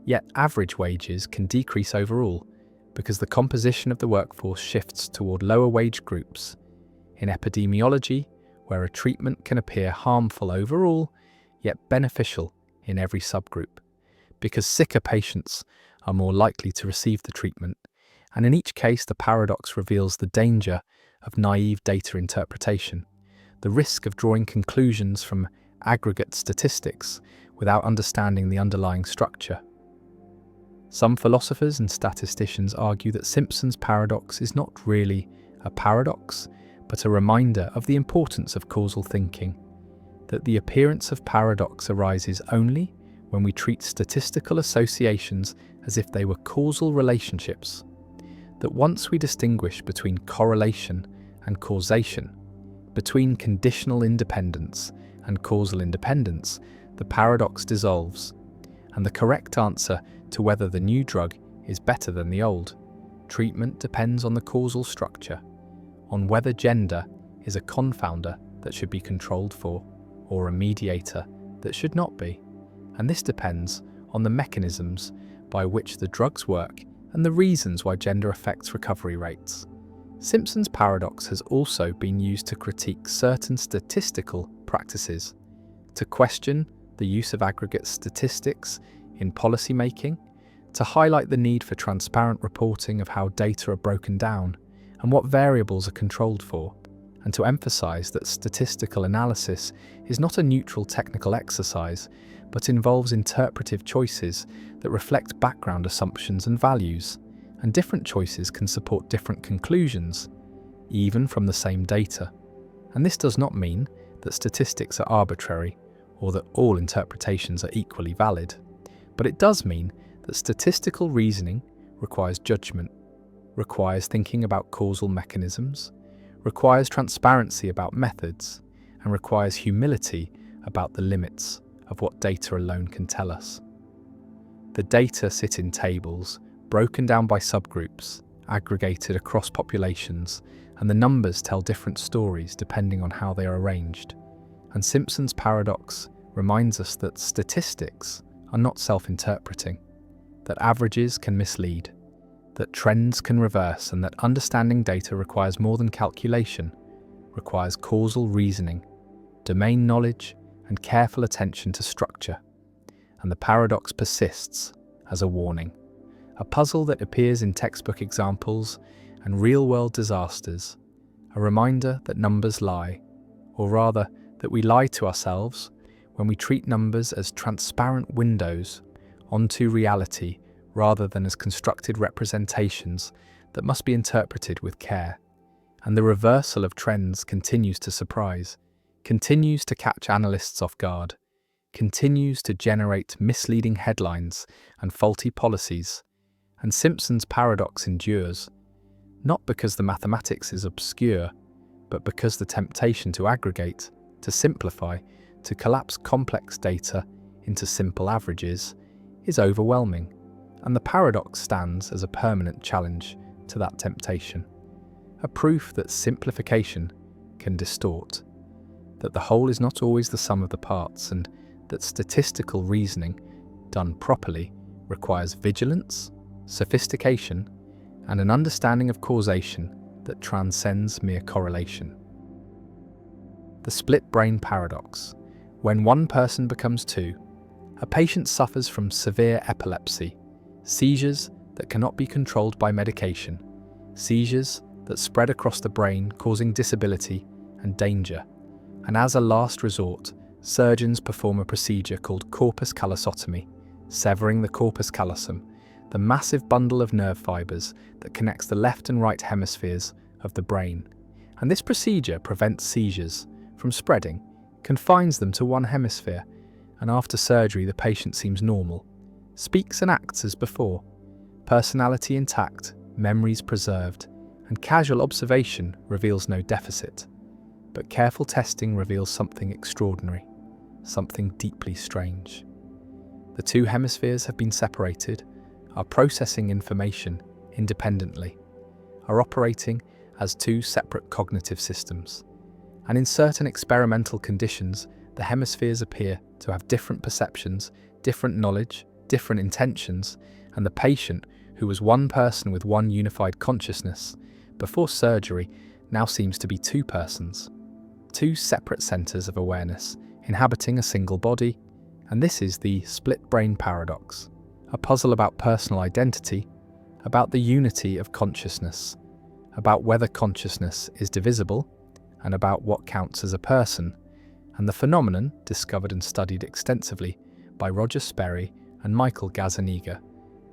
S1: yet average wages can decrease overall, because the composition of the workforce shifts toward lower wage groups. In epidemiology, where a treatment can appear harmful overall, yet beneficial in every subgroup, because sicker patients are more likely to receive the treatment, and in each case the paradox reveals the danger of naive data interpretation, the risk of drawing conclusions from aggregate statistics without understanding the underlying structure. Some philosophers and statisticians argue that Simpson's paradox is not really a paradox, but a reminder of the importance of causal thinking, that the appearance of paradox arises only when we treat statistical associations as if they were causal relationships, that once we distinguish between correlation and causation, between conditional independence and causal independence, the paradox dissolves, and the correct answer to whether the new drug is better than the old treatment depends on the causal structure, on whether gender is a confounder that should be controlled for, or a mediator that should not be, and this depends on the mechanisms by which the drugs work and the reasons why gender affects recovery rates. Simpson's paradox has also been used to critique certain statistical practices, to question the use of aggregate statistics in policymaking, to highlight the need for transparent reporting of how data are broken down and what variables are controlled for, and to emphasize that statistical analysis is not a neutral technical exercise, but involves interpretive choices that reflect background assumptions and values, and different choices can support different conclusions, even from the same data. And this does not mean that statistics are arbitrary or that all interpretations are equally valid, but it does mean that statistical reasoning requires judgment, requires thinking about causal mechanisms, requires transparency about methods, and requires humility about the limits of what data alone can tell us. The data sit in tables, broken down by subgroups, aggregated across populations, and the numbers tell different stories depending on how they are arranged. And Simpson's paradox reminds us that statistics are not self-interpreting, that averages can mislead, that trends can reverse, and that understanding data requires more than calculation, requires causal reasoning, domain knowledge, and careful attention to structure. And the paradox persists as a warning, a puzzle that appears in textbook examples and real-world disasters, a reminder that numbers lie, or rather that we lie to ourselves when we treat numbers as transparent windows onto reality rather than as constructed representations that must be interpreted with care. And the reversal of trends continues to surprise, continues to catch analysts off guard, continues to generate misleading headlines and faulty policies. And Simpson's paradox endures, not because the mathematics is obscure, but because the temptation to aggregate, to simplify, to collapse complex data into simple averages is overwhelming. And the paradox stands as a permanent challenge to that temptation, a proof that simplification can distort, that the whole is not always the sum of the parts, and that statistical reasoning, done properly, requires vigilance, sophistication, and an understanding of causation that transcends mere correlation. The split brain paradox. When one person becomes two, a patient suffers from severe epilepsy, seizures that cannot be controlled by medication, seizures that spread across the brain causing disability and danger. And as a last resort, surgeons perform a procedure called corpus callosotomy, severing the corpus callosum, the massive bundle of nerve fibers that connects the left and right hemispheres of the brain. And this procedure prevents seizures from spreading, confines them to one hemisphere, and after surgery the patient seems normal, speaks and acts as before, personality intact, memories preserved, and casual observation reveals no deficit. But careful testing reveals something extraordinary, something deeply strange. The two hemispheres have been separated, are processing information independently, are operating as two separate cognitive systems. And in certain experimental conditions, the hemispheres appear to have different perceptions, different knowledge, different intentions, and the patient, who was one person with one unified consciousness, before surgery now seems to be two persons, two separate centers of awareness inhabiting a single body, and this is the split brain paradox, a puzzle about personal identity, about the unity of consciousness, about whether consciousness is divisible, and about what counts as a person, and the phenomenon, discovered and studied extensively by Roger Sperry and Michael Gazzaniga,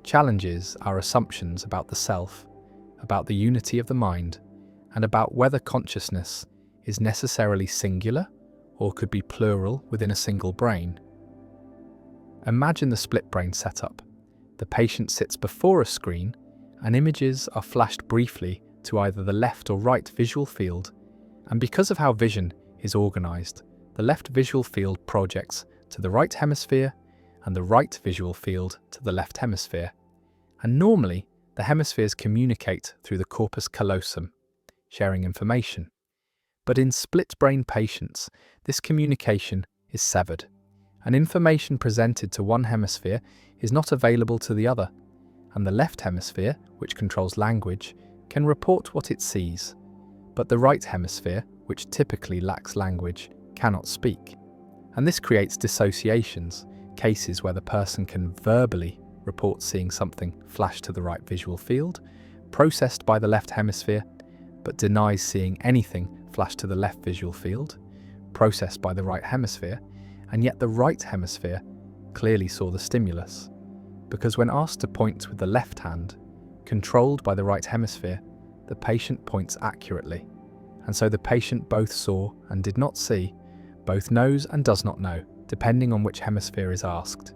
S1: challenges our assumptions about the self, about the unity of the mind, and about whether consciousness is necessarily singular or could be plural within a single brain. Imagine the split brain setup. The patient sits before a screen and images are flashed briefly to either the left or right visual field, and because of how vision is organized, the left visual field projects to the right hemisphere and the right visual field to the left hemisphere. And normally, the hemispheres communicate through the corpus callosum, sharing information. But in split brain patients, this communication is severed, and information presented to one hemisphere is not available to the other, and the left hemisphere, which controls language, can report what it sees, but the right hemisphere, which typically lacks language, cannot speak. And this creates dissociations, cases where the person can verbally report seeing something flash to the right visual field, processed by the left hemisphere, but denies seeing anything flash to the left visual field, processed by the right hemisphere, and yet the right hemisphere clearly saw the stimulus. Because when asked to point with the left hand, controlled by the right hemisphere, the patient points accurately. And so the patient both saw and did not see, both knows and does not know, depending on which hemisphere is asked.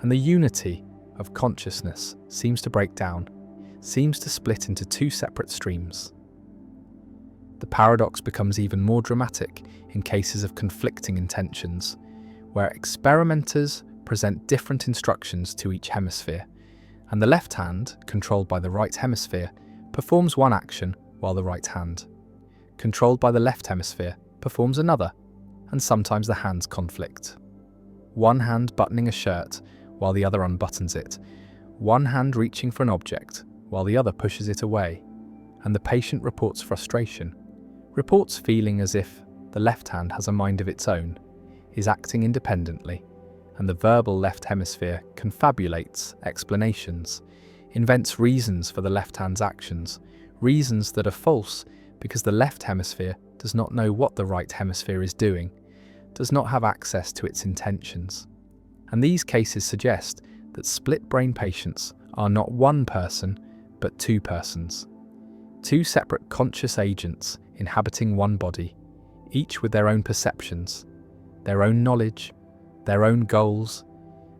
S1: And the unity of consciousness seems to break down, seems to split into two separate streams. The paradox becomes even more dramatic in cases of conflicting intentions, where experimenters present different instructions to each hemisphere, and the left hand, controlled by the right hemisphere, performs one action while the right hand, controlled by the left hemisphere, performs another, and sometimes the hands conflict. One hand buttoning a shirt while the other unbuttons it, one hand reaching for an object while the other pushes it away, and the patient reports frustration, reports feeling as if the left hand has a mind of its own, is acting independently, and the verbal left hemisphere confabulates explanations, invents reasons for the left hand's actions, reasons that are false because the left hemisphere does not know what the right hemisphere is doing, does not have access to its intentions. And these cases suggest that split brain patients are not one person, but two persons. Two separate conscious agents inhabiting one body, each with their own perceptions, their own knowledge, their own goals,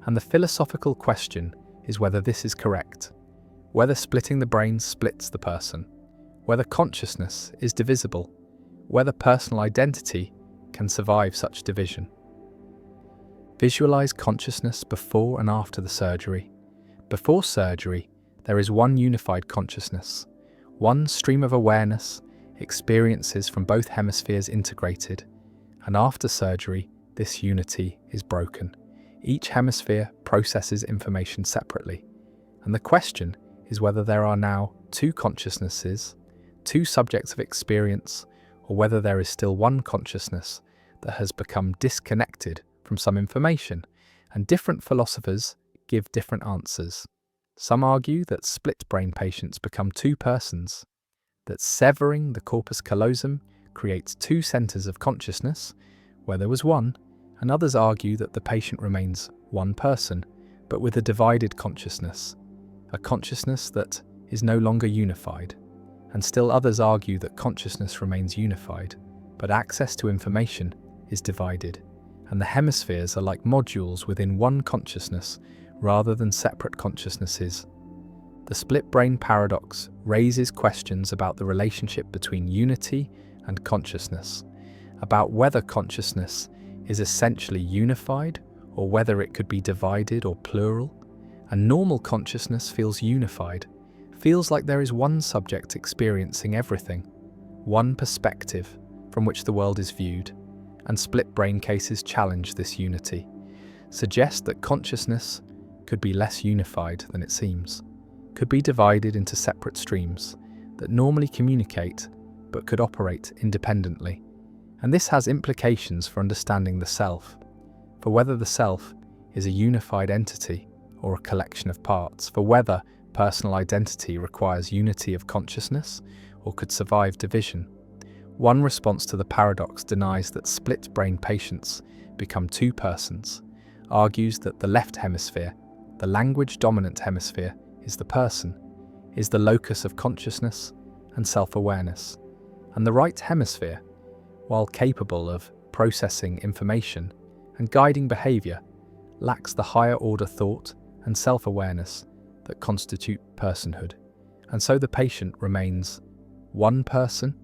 S1: and the philosophical question is whether this is correct, whether splitting the brain splits the person, whether consciousness is divisible, whether personal identity can survive such division. Visualize consciousness before and after the surgery. Before surgery, there is one unified consciousness, one stream of awareness, experiences from both hemispheres integrated, and after surgery, this unity is broken. Each hemisphere processes information separately, and the question is whether there are now two consciousnesses, two subjects of experience, or whether there is still one consciousness that has become disconnected from some information, and different philosophers give different answers. Some argue that split brain patients become two persons, that severing the corpus callosum creates two centers of consciousness, where there was one, and others argue that the patient remains one person, but with a divided consciousness, a consciousness that is no longer unified. And still others argue that consciousness remains unified, but access to information is divided, and the hemispheres are like modules within one consciousness rather than separate consciousnesses. The split brain paradox raises questions about the relationship between unity and consciousness, about whether consciousness is essentially unified or whether it could be divided or plural, and normal consciousness feels unified, feels like there is one subject experiencing everything, one perspective from which the world is viewed, and split brain cases challenge this unity, suggest that consciousness could be less unified than it seems. could be divided into separate streams that normally communicate but could operate independently. And this has implications for understanding the self, for whether the self is a unified entity or a collection of parts, for whether personal identity requires unity of consciousness or could survive division. One response to the paradox denies that split-brain patients become two persons, argues that the left hemisphere, the language-dominant hemisphere, is the person, is the locus of consciousness and self-awareness, and the right hemisphere, while capable of processing information and guiding behavior, lacks the higher-order thought and self-awareness that constitute personhood. And so the patient remains one person,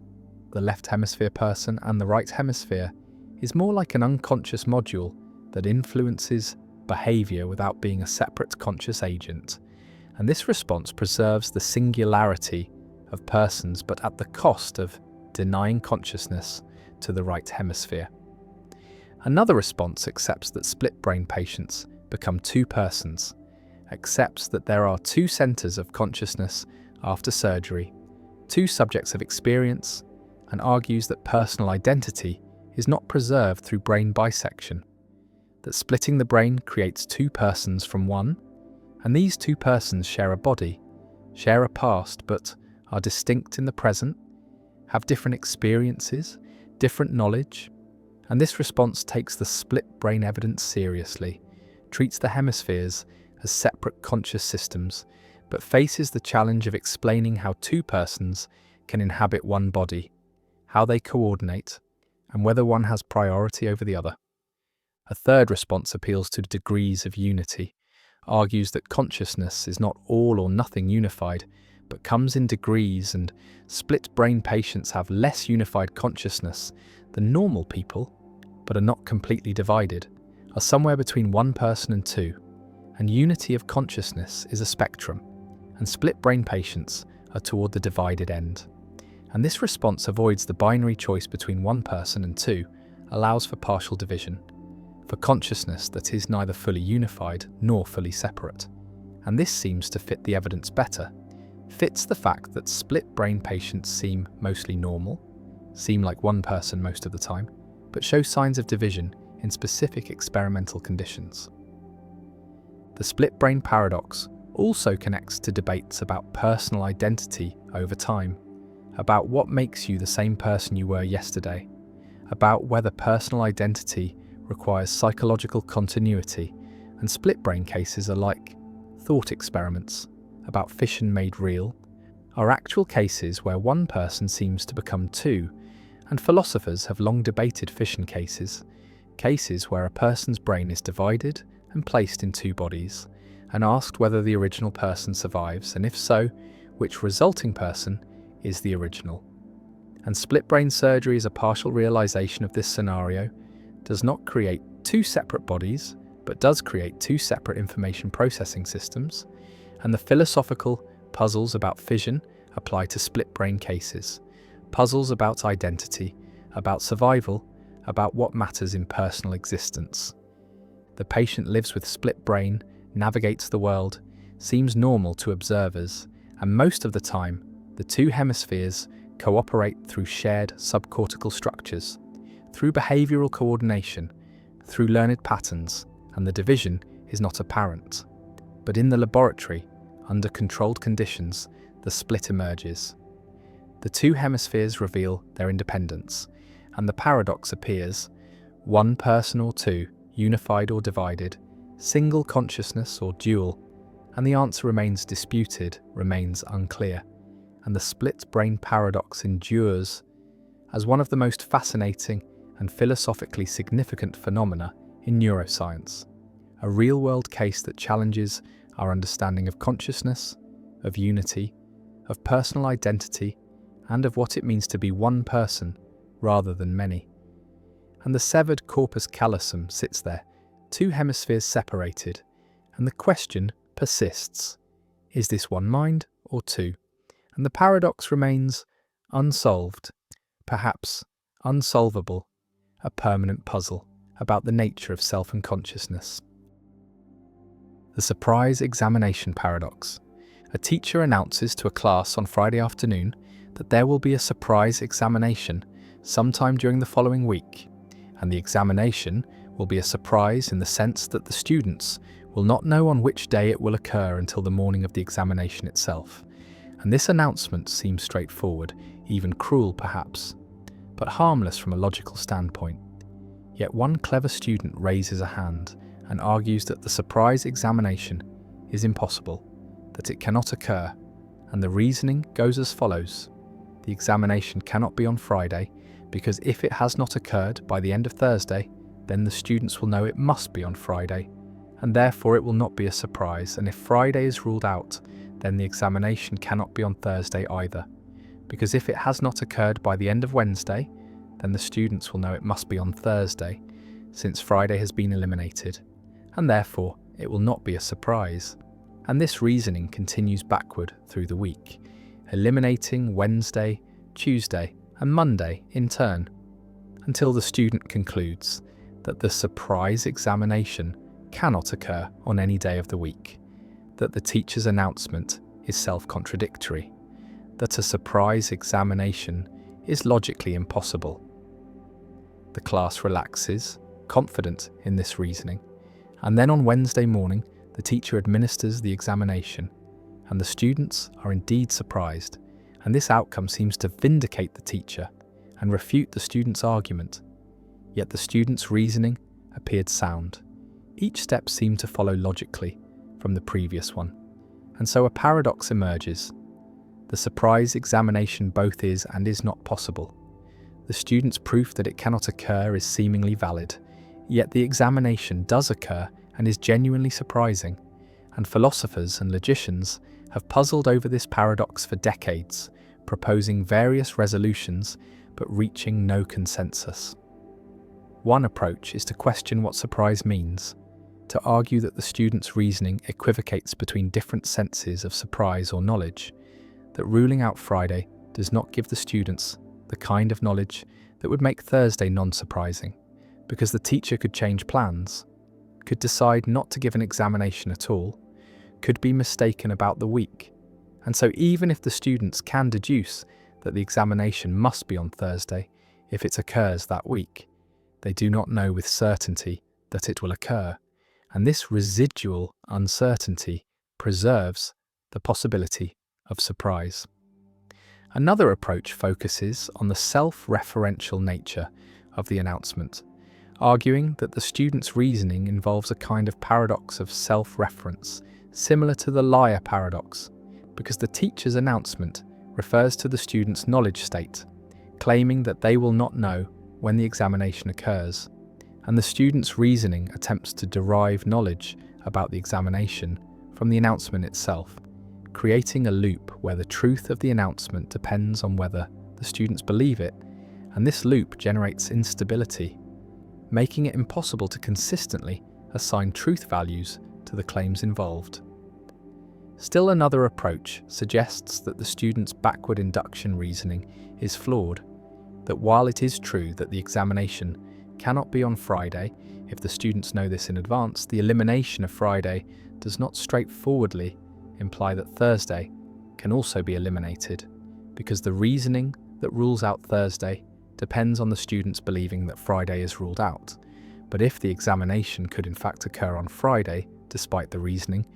S1: the left hemisphere person, and the right hemisphere is more like an unconscious module that influences behavior without being a separate conscious agent. And this response preserves the singularity of persons, but at the cost of denying consciousness to the right hemisphere. Another response accepts that split-brain patients become two persons, accepts that there are two centers of consciousness after surgery, two subjects of experience, and argues that personal identity is not preserved through brain bisection, that splitting the brain creates two persons from one, and these two persons share a body, share a past, but are distinct in the present, have different experiences, different knowledge, and this response takes the split brain evidence seriously, treats the hemispheres as separate conscious systems, but faces the challenge of explaining how two persons can inhabit one body, how they coordinate, and whether one has priority over the other. A third response appeals to degrees of unity, argues that consciousness is not all or nothing unified, but comes in degrees, and split-brain patients have less unified consciousness than normal people, but are not completely divided, are somewhere between one person and two, and unity of consciousness is a spectrum, and split-brain patients are toward the divided end. And this response avoids the binary choice between one person and two, allows for partial division, for consciousness that is neither fully unified nor fully separate. And this seems to fit the evidence better, fits the fact that split-brain patients seem mostly normal, seem like one person most of the time, but show signs of division in specific experimental conditions. The split-brain paradox also connects to debates about personal identity over time, about what makes you the same person you were yesterday, about whether personal identity requires psychological continuity, and split-brain cases are like thought experiments about fission made real, are actual cases where one person seems to become two, and philosophers have long debated fission cases, cases where a person's brain is divided and placed in two bodies, and asked whether the original person survives, and if so, which resulting person is the original. And split-brain surgery is a partial realization of this scenario, does not create two separate bodies, but does create two separate information processing systems, and the philosophical puzzles about fission apply to split-brain cases, puzzles about identity, about survival, about what matters in personal existence. The patient lives with split brain, navigates the world, seems normal to observers, and most of the time, the two hemispheres cooperate through shared subcortical structures, through behavioral coordination, through learned patterns, and the division is not apparent. But in the laboratory, under controlled conditions, the split emerges. The two hemispheres reveal their independence, and the paradox appears: one person or two, unified or divided, single consciousness or dual, and the answer remains disputed, remains unclear. And the split-brain paradox endures as one of the most fascinating and philosophically significant phenomena in neuroscience, a real-world case that challenges our understanding of consciousness, of unity, of personal identity, and of what it means to be one person rather than many. And the severed corpus callosum sits there, two hemispheres separated, and the question persists: is this one mind or two? And the paradox remains unsolved, perhaps unsolvable, a permanent puzzle about the nature of self and consciousness. The surprise examination paradox. A teacher announces to a class on Friday afternoon that there will be a surprise examination sometime during the following week, and the examination will be a surprise in the sense that the students will not know on which day it will occur until the morning of the examination itself. And this announcement seems straightforward, even cruel perhaps, but harmless from a logical standpoint. Yet one clever student raises a hand and argues that the surprise examination is impossible, that it cannot occur, and the reasoning goes as follows. The examination cannot be on Friday because if it has not occurred by the end of Thursday, then the students will know it must be on Friday, and therefore it will not be a surprise, and if Friday is ruled out, then the examination cannot be on Thursday either, because if it has not occurred by the end of Wednesday, then the students will know it must be on Thursday, since Friday has been eliminated, and therefore it will not be a surprise. And this reasoning continues backward through the week, eliminating Wednesday, Tuesday, and Monday in turn, until the student concludes that the surprise examination cannot occur on any day of the week, that the teacher's announcement is self-contradictory, that a surprise examination is logically impossible. The class relaxes, confident in this reasoning, and then on Wednesday morning, the teacher administers the examination, and the students are indeed surprised, and this outcome seems to vindicate the teacher and refute the student's argument. Yet the student's reasoning appeared sound. Each step seemed to follow logically from the previous one, and so a paradox emerges. The surprise examination both is and is not possible. The student's proof that it cannot occur is seemingly valid, yet the examination does occur and is genuinely surprising, and philosophers and logicians have puzzled over this paradox for decades, proposing various resolutions but reaching no consensus. One approach is to question what surprise means, to argue that the student's reasoning equivocates between different senses of surprise or knowledge, that ruling out Friday does not give the students the kind of knowledge that would make Thursday non-surprising, because the teacher could change plans, could decide not to give an examination at all, could be mistaken about the week, and so even if the students can deduce that the examination must be on Thursday if it occurs that week, they do not know with certainty that it will occur, and this residual uncertainty preserves the possibility of surprise. Another approach focuses on the self-referential nature of the announcement, arguing that the student's reasoning involves a kind of paradox of self-reference, similar to the liar paradox, because the teacher's announcement refers to the student's knowledge state, claiming that they will not know when the examination occurs, and the student's reasoning attempts to derive knowledge about the examination from the announcement itself, creating a loop where the truth of the announcement depends on whether the students believe it, and this loop generates instability, making it impossible to consistently assign truth values to the claims involved. Still another approach suggests that the student's backward induction reasoning is flawed, that while it is true that the examination cannot be on Friday, if the students know this in advance, the elimination of Friday does not straightforwardly imply that Thursday can also be eliminated, because the reasoning that rules out Thursday depends on the students believing that Friday is ruled out. But if the examination could in fact occur on Friday, despite the reasoning,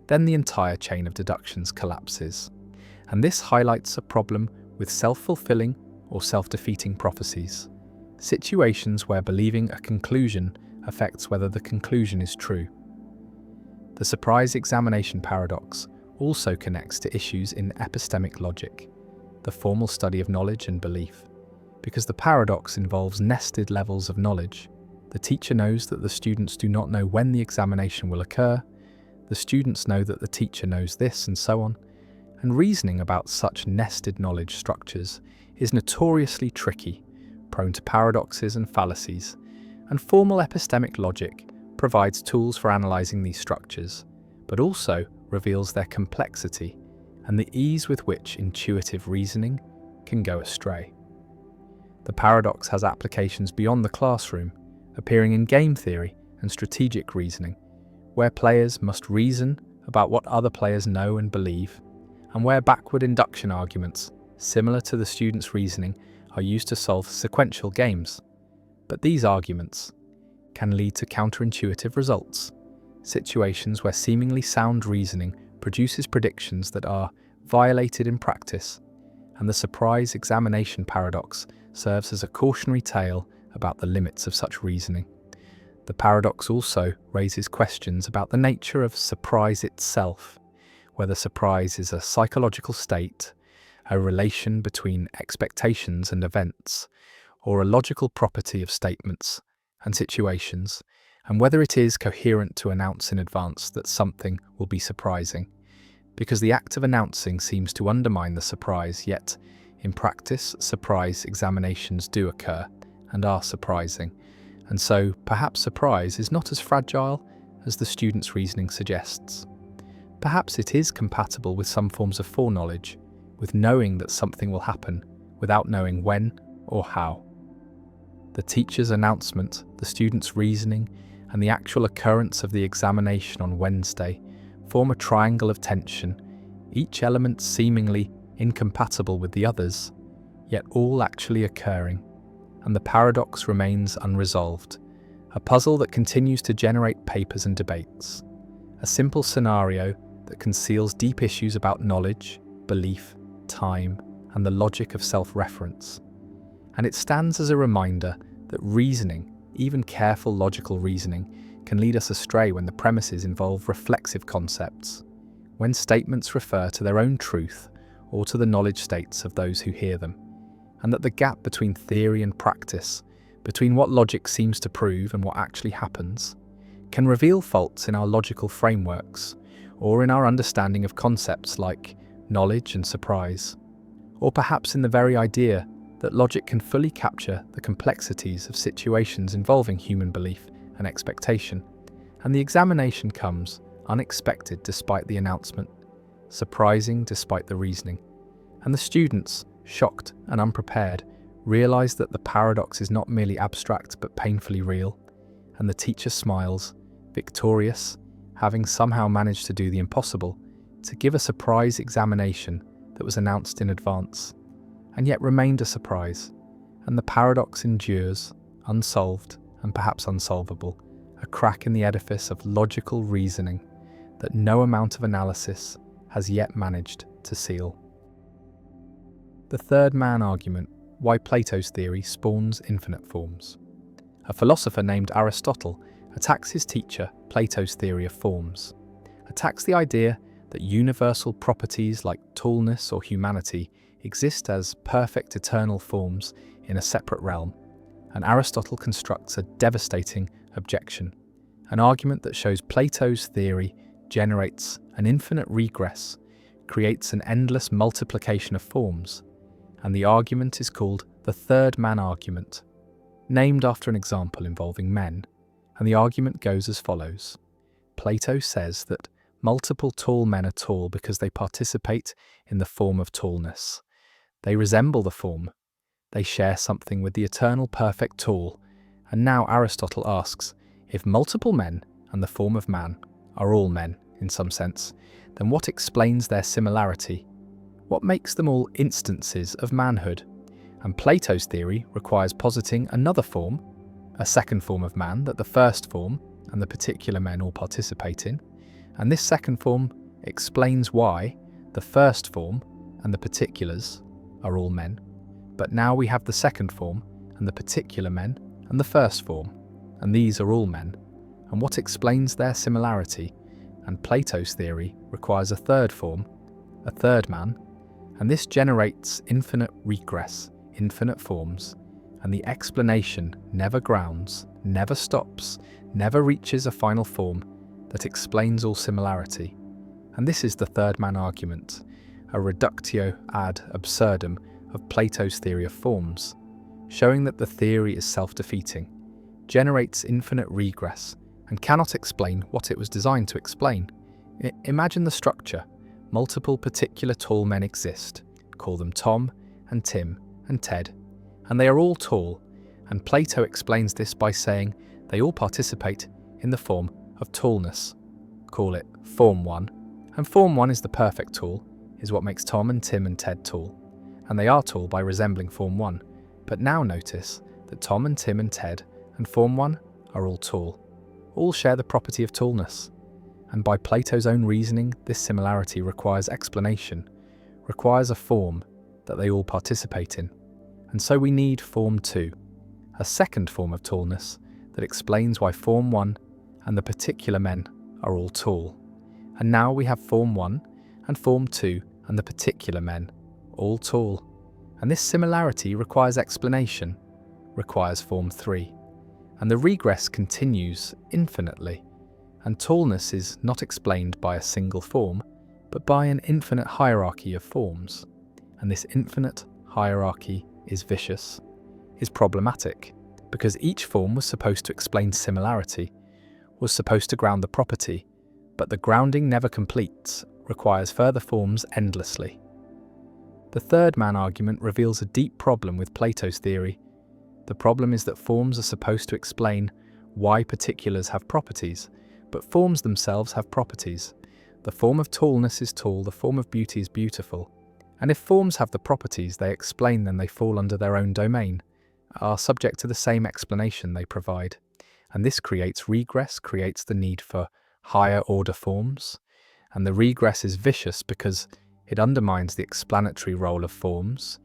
S1: then the entire chain of deductions collapses. And this highlights a problem with self-fulfilling or self-defeating prophecies, situations where believing a conclusion affects whether the conclusion is true. The surprise examination paradox also connects to issues in epistemic logic, the formal study of knowledge and belief, because the paradox involves nested levels of knowledge. The teacher knows that the students do not know when the examination will occur, the students know that the teacher knows this, and so on, and reasoning about such nested knowledge structures is notoriously tricky, prone to paradoxes and fallacies, and formal epistemic logic provides tools for analysing these structures, but also reveals their complexity and the ease with which intuitive reasoning can go astray. The paradox has applications beyond the classroom, appearing in game theory and strategic reasoning, where players must reason about what other players know and believe and where backward induction arguments, similar to the student's reasoning, are used to solve sequential games. But these arguments can lead to counterintuitive results, situations where seemingly sound reasoning produces predictions that are violated in practice, and the surprise examination paradox serves as a cautionary tale about the limits of such reasoning. The paradox also raises questions about the nature of surprise itself, whether surprise is a psychological state, a relation between expectations and events, or a logical property of statements and situations, and whether it is coherent to announce in advance that something will be surprising, because the act of announcing seems to undermine the surprise, yet in practice surprise examinations do occur and are surprising, and so perhaps surprise is not as fragile as the student's reasoning suggests. Perhaps it is compatible with some forms of foreknowledge, with knowing that something will happen without knowing when or how. The teacher's announcement, the student's reasoning, and the actual occurrence of the examination on Wednesday form a triangle of tension, each element seemingly incompatible with the others, yet all actually occurring, and the paradox remains unresolved, a puzzle that continues to generate papers and debates, a simple scenario that conceals deep issues about knowledge, belief, time, and the logic of self-reference. And it stands as a reminder that reasoning, even careful logical reasoning, can lead us astray when the premises involve reflexive concepts, when statements refer to their own truth or to the knowledge states of those who hear them, and that the gap between theory and practice, between what logic seems to prove and what actually happens, can reveal faults in our logical frameworks or in our understanding of concepts like knowledge and surprise, or perhaps in the very idea that logic can fully capture the complexities of situations involving human belief and expectation, and the examination comes unexpected despite the announcement, surprising despite the reasoning, and the students, shocked and unprepared, realize that the paradox is not merely abstract but painfully real, and the teacher smiles, victorious, having somehow managed to do the impossible, to give a surprise examination that was announced in advance, and yet remained a surprise, and the paradox endures, unsolved and perhaps unsolvable, a crack in the edifice of logical reasoning that no amount of analysis has yet managed to seal. The third man argument, why Plato's theory spawns infinite forms. A philosopher named Aristotle attacks his teacher, Plato's theory of forms, attacks the idea that universal properties like tallness or humanity exist as perfect eternal forms in a separate realm, and Aristotle constructs a devastating objection, an argument that shows Plato's theory generates an infinite regress, creates an endless multiplication of forms, and the argument is called the third man argument, named after an example involving men, and the argument goes as follows. Plato says that multiple tall men are tall because they participate in the form of tallness. They resemble the form. They share something with the eternal perfect tall. And now Aristotle asks, if multiple men and the form of man are all men, in some sense, then what explains their similarity? What makes them all instances of manhood? And Plato's theory requires positing another form, a second form of man that the first form and the particular men all participate in, and this second form explains why the first form and the particulars are all men, but now we have the second form and the particular men and the first form, and these are all men, and what explains their similarity? And Plato's theory requires a third form, a third man, and this generates infinite regress, infinite forms, and the explanation never grounds, never stops, never reaches a final form that explains all similarity. And this is the third man argument, a reductio ad absurdum of Plato's theory of forms, showing that the theory is self-defeating, generates infinite regress, and cannot explain what it was designed to explain. Imagine the structure. Multiple particular tall men exist. Call them Tom and Tim and Ted, and they are all tall, and Plato explains this by saying they all participate in the form of tallness. Call it Form 1, and Form 1 is the perfect tall. is what makes Tom and Tim and Ted tall, and they are tall by resembling Form 1. But now notice that Tom and Tim and Ted and Form 1 are all tall. All share the property of tallness, and by Plato's own reasoning, this similarity requires explanation, requires a form that they all participate in. And so we need Form 2, a second form of tallness that explains why Form 1 and the particular men are all tall. And now we have Form 1 and Form 2 and the particular men all tall. And this similarity requires explanation, requires Form 3. And the regress continues infinitely. And tallness is not explained by a single form, but by an infinite hierarchy of forms. And this infinite hierarchy is vicious, is problematic, because each form was supposed to explain similarity, was supposed to ground the property, but the grounding never completes, requires further forms endlessly. The third man argument reveals a deep problem with Plato's theory. The problem is that forms are supposed to explain why particulars have properties, but forms themselves have properties. The form of tallness is tall, the form of beauty is beautiful. And if forms have the properties they explain, then they fall under their own domain, are subject to the same explanation they provide. And this creates regress, creates the need for higher order forms. And the regress is vicious because it undermines the explanatory role of forms,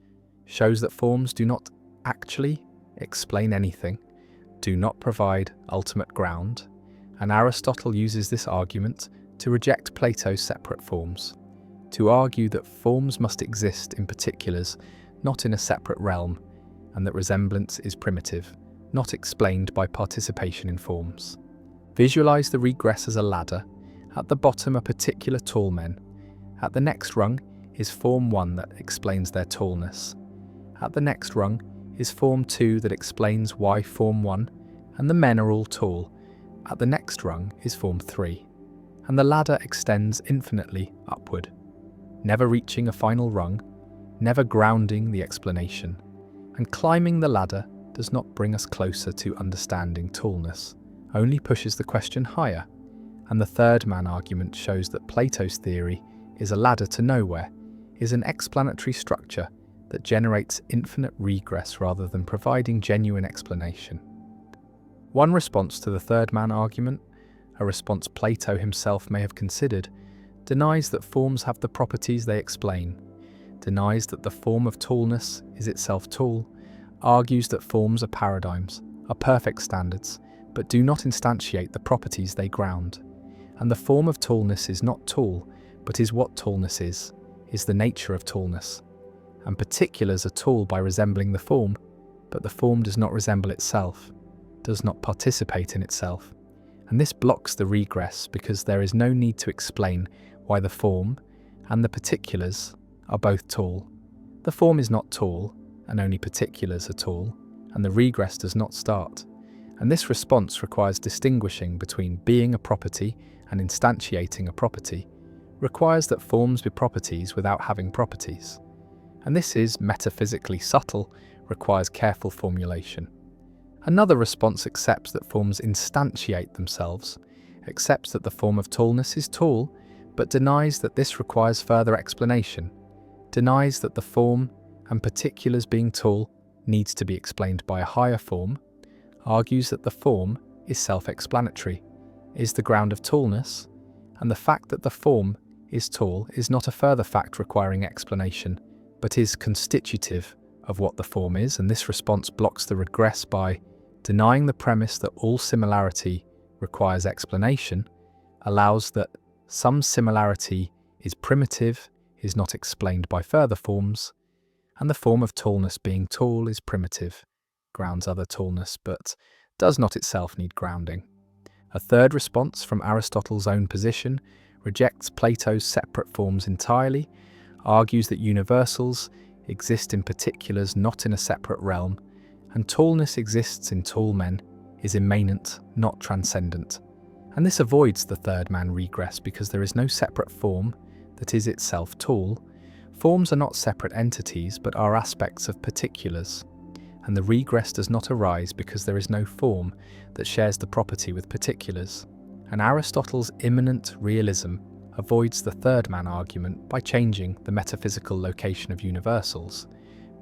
S1: shows that forms do not actually explain anything, do not provide ultimate ground. And Aristotle uses this argument to reject Plato's separate forms, to argue that forms must exist in particulars, not in a separate realm, and that resemblance is primitive, not explained by participation in forms. Visualize the regress as a ladder. At the bottom are particular tall men. At the next rung is Form 1 that explains their tallness. At the next rung is Form 2 that explains why Form 1 and the men are all tall. At the next rung is Form 3, and the ladder extends infinitely upward, never reaching a final rung, never grounding the explanation. And climbing the ladder does not bring us closer to understanding tallness, only pushes the question higher. And the third man argument shows that Plato's theory is a ladder to nowhere, is an explanatory structure that generates infinite regress rather than providing genuine explanation. One response to the third man argument, a response Plato himself may have considered, denies that forms have the properties they explain, denies that the form of tallness is itself tall, argues that forms are paradigms, are perfect standards, but do not instantiate the properties they ground. And the form of tallness is not tall, but is what tallness is the nature of tallness. And particulars are tall by resembling the form, but the form does not resemble itself, does not participate in itself. And this blocks the regress because there is no need to explain why the form and the particulars are both tall. The form is not tall, and only particulars are tall, and the regress does not start. And this response requires distinguishing between being a property and instantiating a property, requires that forms be properties without having properties. And this is metaphysically subtle, requires careful formulation. Another response accepts that forms instantiate themselves, accepts that the form of tallness is tall, but denies that this requires further explanation, denies that the form and particulars being tall needs to be explained by a higher form, argues that the form is self-explanatory, is the ground of tallness, and the fact that the form is tall is not a further fact requiring explanation, but is constitutive of what the form is, and this response blocks the regress by denying the premise that all similarity requires explanation, allows that some similarity is primitive, is not explained by further forms, and the form of tallness being tall is primitive, grounds other tallness, but does not itself need grounding. A third response from Aristotle's own position rejects Plato's separate forms entirely, argues that universals exist in particulars not in a separate realm, and tallness exists in tall men, is immanent, not transcendent. And this avoids the third man regress because there is no separate form that is itself tall. Forms are not separate entities but are aspects of particulars, and the regress does not arise because there is no form that shares the property with particulars. And Aristotle's immanent realism avoids the third man argument by changing the metaphysical location of universals,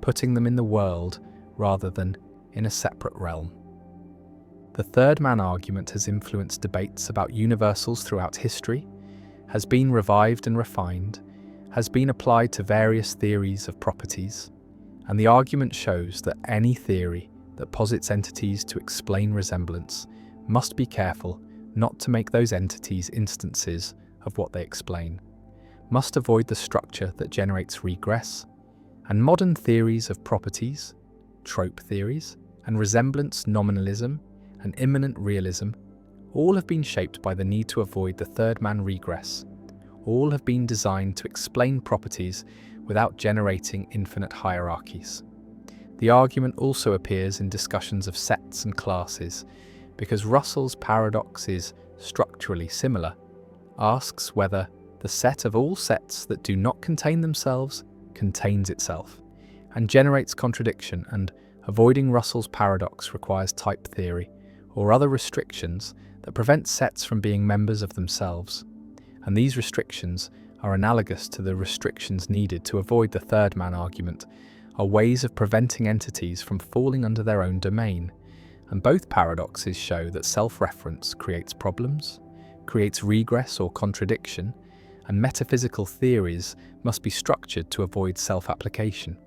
S1: putting them in the world rather than in a separate realm. The third man argument has influenced debates about universals throughout history, has been revived and refined, has been applied to various theories of properties, and the argument shows that any theory that posits entities to explain resemblance must be careful not to make those entities instances of what they explain, must avoid the structure that generates regress, and modern theories of properties, trope theories, and resemblance nominalism and immanent realism all have been shaped by the need to avoid the third man regress. All have been designed to explain properties without generating infinite hierarchies. The argument also appears in discussions of sets and classes, because Russell's paradox is structurally similar, asks whether the set of all sets that do not contain themselves contains itself, and generates contradiction, and avoiding Russell's paradox requires type theory or other restrictions that prevent sets from being members of themselves, and these restrictions are analogous to the restrictions needed to avoid the third man argument, are ways of preventing entities from falling under their own domain, and both paradoxes show that self-reference creates problems, creates regress or contradiction, and metaphysical theories must be structured to avoid self-application.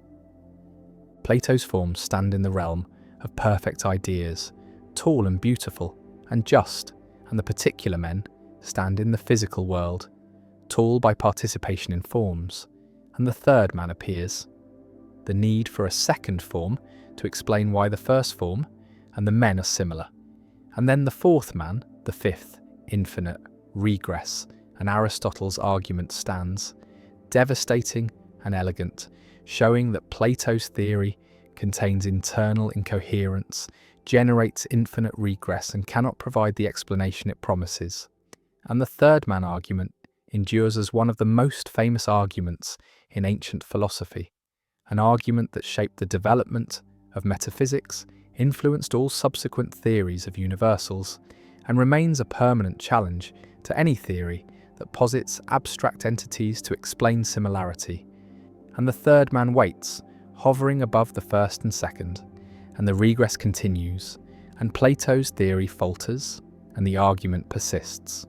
S1: Plato's forms stand in the realm of perfect ideas, tall and beautiful and just, and the particular men stand in the physical world, tall by participation in forms, and the third man appears. The need for a second form to explain why the first form and the men are similar, and then the fourth man, the fifth, infinite, regress, and Aristotle's argument stands, devastating and elegant, showing that Plato's theory contains internal incoherence, generates infinite regress, and cannot provide the explanation it promises. And the third man argument endures as one of the most famous arguments in ancient philosophy, an argument that shaped the development of metaphysics, influenced all subsequent theories of universals, and remains a permanent challenge to any theory that posits abstract entities to explain similarity. And the third man waits, hovering above the first and second, and the regress continues, and Plato's theory falters, and the argument persists.